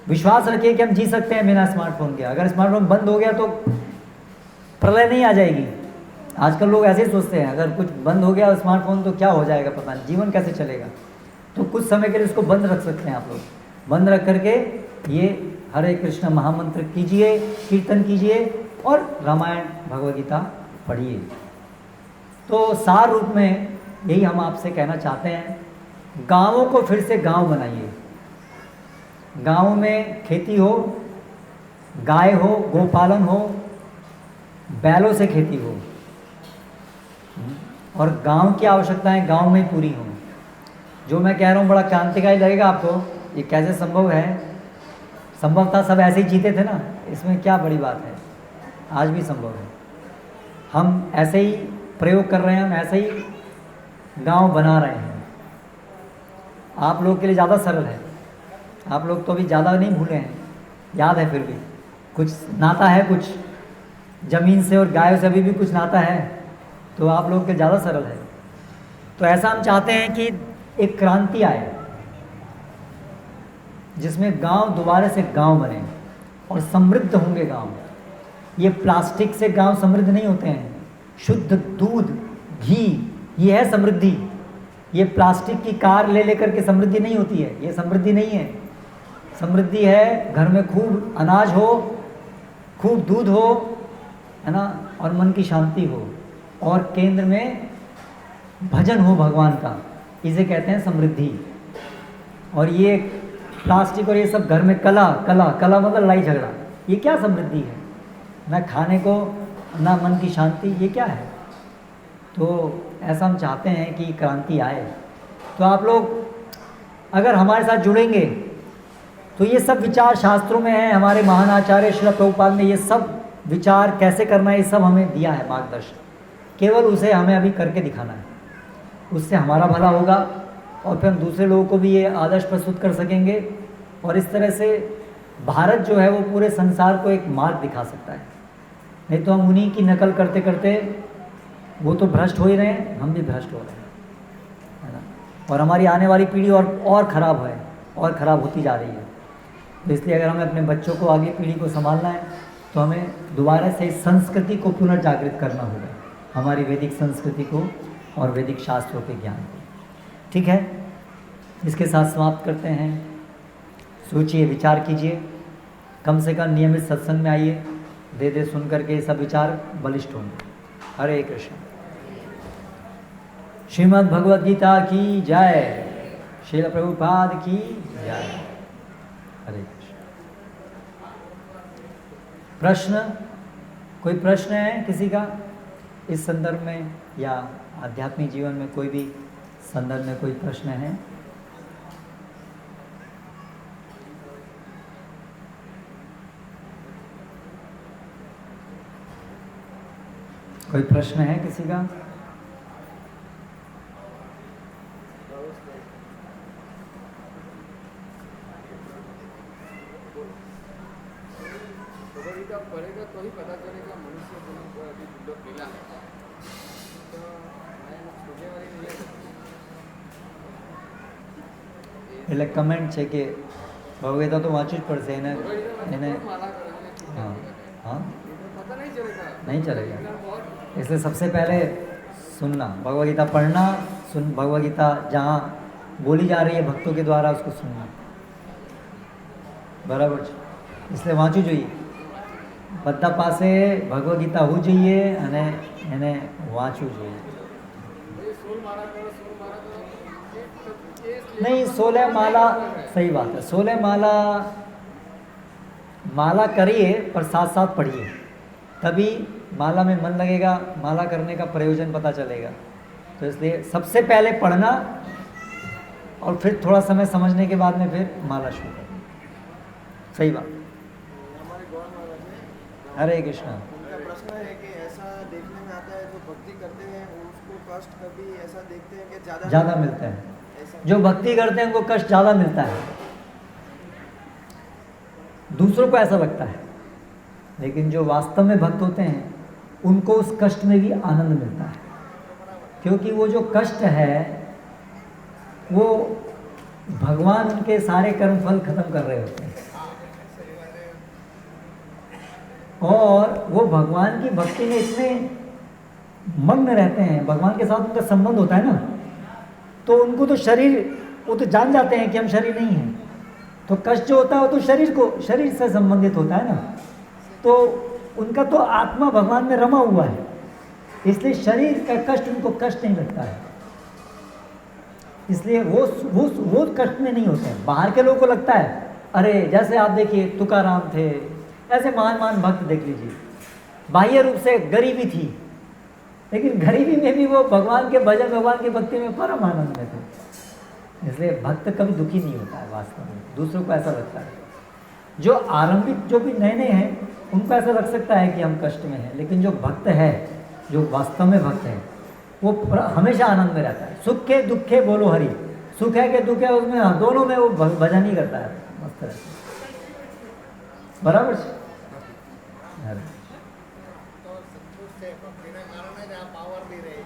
विश्वास रखिए कि हम जी सकते हैं बिना स्मार्टफोन के। अगर स्मार्टफोन बंद हो गया तो प्रलय नहीं आ जाएगी। आजकल लोग ऐसे ही सोचते हैं अगर कुछ बंद हो गया स्मार्टफोन तो क्या हो जाएगा, पता नहीं, जीवन कैसे चलेगा। तो कुछ समय के लिए इसको बंद रख सकते हैं आप लोग। बंद रख करके ये हरे कृष्ण महामंत्र कीजिए, कीर्तन कीजिए और रामायण भगवद गीता पढ़िए। तो सार रूप में यही हम आपसे कहना चाहते हैं, गांवों को फिर से गांव बनाइए। गांव में खेती हो, गाय हो, गोपालन हो, बैलों से खेती हो और गांव की आवश्यकताएं गांव में पूरी हों। जो मैं कह रहा हूँ बड़ा क्रांतिकारी लगेगा आपको, ये कैसे संभव है। संभव था, सब ऐसे ही जीते थे ना, इसमें क्या बड़ी बात है, आज भी संभव है। हम ऐसे ही प्रयोग कर रहे हैं, हम ऐसे ही गांव बना रहे हैं। आप लोग के लिए ज़्यादा सरल है, आप लोग तो अभी ज़्यादा नहीं भूले हैं, याद है, फिर भी कुछ नाता है, कुछ ज़मीन से और गायों से अभी भी कुछ नाता है, तो आप लोग के ज़्यादा सरल है। तो ऐसा हम चाहते हैं कि एक क्रांति आए जिसमें गांव दोबारा से गांव बने और समृद्ध होंगे गांव। ये प्लास्टिक से गांव समृद्ध नहीं होते हैं। शुद्ध दूध, घी, ये है समृद्धि। ये प्लास्टिक की कार ले लेकर के समृद्धि नहीं होती है, ये समृद्धि नहीं है। समृद्धि है घर में खूब अनाज हो, खूब दूध हो, है ना, और मन की शांति हो और केंद्र में भजन हो भगवान का, इसे कहते हैं समृद्धि। और ये प्लास्टिक और ये सब घर में कला कला कला मतलब लड़ाई झगड़ा, ये क्या समृद्धि है, ना खाने को ना मन की शांति, ये क्या है। तो ऐसा हम चाहते हैं कि क्रांति आए। तो आप लोग अगर हमारे साथ जुड़ेंगे तो ये सब विचार शास्त्रों में है। हमारे महान आचार्य श्रील प्रभुपाद ने ये सब विचार कैसे करना है ये सब हमें दिया है मार्गदर्शन, केवल उसे हमें अभी करके दिखाना है। उससे हमारा भला होगा और फिर हम दूसरे लोगों को भी ये आदर्श प्रस्तुत कर सकेंगे और इस तरह से भारत जो है वो पूरे संसार को एक मार्ग दिखा सकता है। नहीं तो हम उन्हीं की नकल करते करते, वो तो भ्रष्ट हो ही रहे हैं, हम भी भ्रष्ट हो रहे हैं, है ना। और हमारी आने वाली पीढ़ी और ख़राब है और ख़राब होती जा रही है। तो इसलिए अगर हमें अपने बच्चों को, आगे पीढ़ी को संभालना है तो हमें दोबारा से संस्कृति को पुनर्जागृत करना होगा, हमारी वैदिक संस्कृति को और वैदिक शास्त्रों के ज्ञान को। ठीक है, इसके साथ समाप्त करते हैं। सोचिए, विचार कीजिए, कम से कम नियमित सत्संग में आइए, दे दे सुन करके सब विचार बलिष्ठ होंगे। हरे कृष्ण। श्रीमद् भगवद गीता की जय, श्रील प्रभुपाद की जय। हरे कृष्ण। प्रश्न, कोई प्रश्न है किसी का इस संदर्भ में या आध्यात्मिक जीवन में कोई भी संदर्भ में कोई प्रश्न है? कोई प्रश्न है किसी का? पढ़ेगा तो ही पता चलेगा मनुष्य जन्म को अभी दुर्लभ मिला है। तो मैं छोटे वाली नहीं એટલે કમેન્ટ છે કે ભગવદ્ગીતા તો વાંચવું જ પડશે એને हाँ हाँ पता नहीं चलेगा, नहीं चलेगा। इसलिए सबसे पहले सुनना, भगवद गीता पढ़ना, भगवद गीता जहाँ बोली जा रही है भक्तों के द्वारा उसको सुनना, बराबर છે। इसलिए વાંચવું જોઈએ, બધા પાસે ભગવદ ગીતા હોવું જોઈએ અને એને વાંચવું જોઈએ। नहीं, 16 माला, सही बात है, 16 माला करिए पर साथ साथ पढ़िए, तभी माला में मन लगेगा, माला करने का प्रयोजन पता चलेगा। तो इसलिए सबसे पहले पढ़ना और फिर थोड़ा समय समझने के बाद में फिर माला शुरू करना, सही बात। हरे कृष्णा। उनका प्रश्न है कि ऐसा देखने में आता है जो भक्ति करते हैं उसको कष्ट कभी ऐसा देखते हैं कि ज़्यादा मिलता है। ऐसा जो भक्ति करते हैं उनको कष्ट ज़्यादा मिलता है, दूसरों को ऐसा लगता है। लेकिन जो वास्तव में भक्त होते हैं उनको उस कष्ट में भी आनंद मिलता है, क्योंकि वो जो कष्ट है वो भगवान उनके सारे कर्म फल खत्म कर रहे होते हैं, और वो भगवान की भक्ति में इतने मग्न रहते हैं, भगवान के साथ उनका संबंध होता है ना, तो उनको तो शरीर, वो तो जान जाते हैं कि हम शरीर नहीं हैं, तो कष्ट जो होता है वो तो शरीर से संबंधित होता है ना, तो उनका तो आत्मा भगवान में रमा हुआ है, इसलिए शरीर का कष्ट उनको कष्ट नहीं लगता है, इसलिए वो कष्ट में नहीं होते हैं। बाहर के लोगों को लगता है, अरे जैसे आप देखिए तुकाराम थे, ऐसे महान भक्त देख लीजिए, बाह्य रूप से गरीबी थी, लेकिन गरीबी में भी वो भगवान के भजन, भगवान की भक्ति में परम आनंद में थे। इसलिए भक्त कभी दुखी नहीं होता है वास्तव में, दूसरों को ऐसा लगता है। जो आरंभिक, जो भी नए हैं, उनको ऐसा लग सकता है कि हम कष्ट में हैं, लेकिन जो भक्त है, जो वास्तव में भक्त है, वो हमेशा आनंद में रहता है। सुखे दुखे बोलो हरि, सुख है कि दुख है, उसमें दोनों में वो भजन ही करता है, मस्त रहता है। बराबर છે?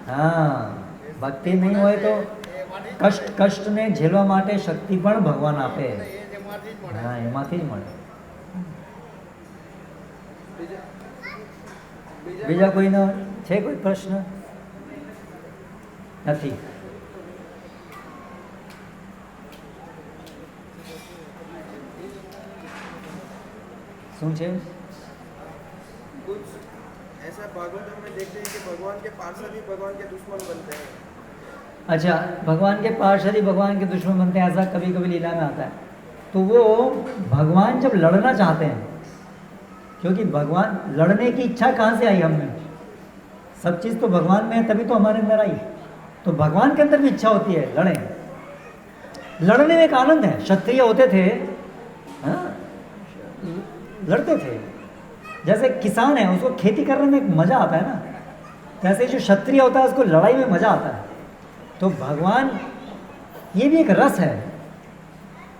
हाँ, ભક્તિ નહીં હોય તો કષ્ટને ઝેલવા માટે શક્તિ પણ ભગવાન આપે। હા, એમાંથી જ મળે। બીજા કોઈનો છે કોઈ પ્રશ્ન? નથી। શું છે? कुछ ऐसा भागवतम में देखते हैं कि भगवान के पार्षद ही भगवान के दुश्मन बनते हैं। अच्छा, भगवान के पार्षद ही भगवान के दुश्मन बनते हैं, ऐसा कभी कभी लीला में आता है। तो वो भगवान जब लड़ना चाहते हैं, क्योंकि भगवान, लड़ने की इच्छा कहाँ से आई हमें? सब चीज़ तो भगवान में है, तभी तो हमारे अंदर आई। तो भगवान के अंदर भी इच्छा होती है लड़ें, लड़ने में एक आनंद है। क्षत्रिय होते थे, हाँ, लड़ते थे। जैसे किसान है, उसको खेती करने में एक मज़ा आता है ना, वैसे जो क्षत्रिय होता है उसको लड़ाई में मज़ा आता है। तो भगवान, ये भी एक रस है,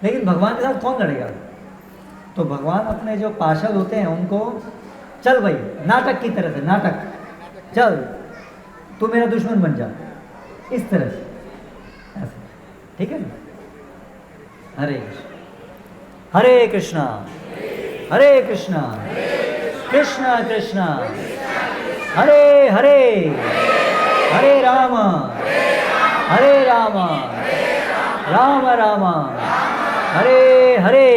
लेकिन भगवान के साथ कौन लड़ेगा? तो भगवान अपने जो पार्षद होते हैं उनको, चल भाई, नाटक की तरह से, नाटक, चल तू मेरा दुश्मन बन जा, इस तरह से, ऐसे, ठीक है ना? हरे कृष्णा, हरे कृष्णा, कृष्णा कृष्णा, हरे हरे, हरे राम, राम राम, हरे हरे।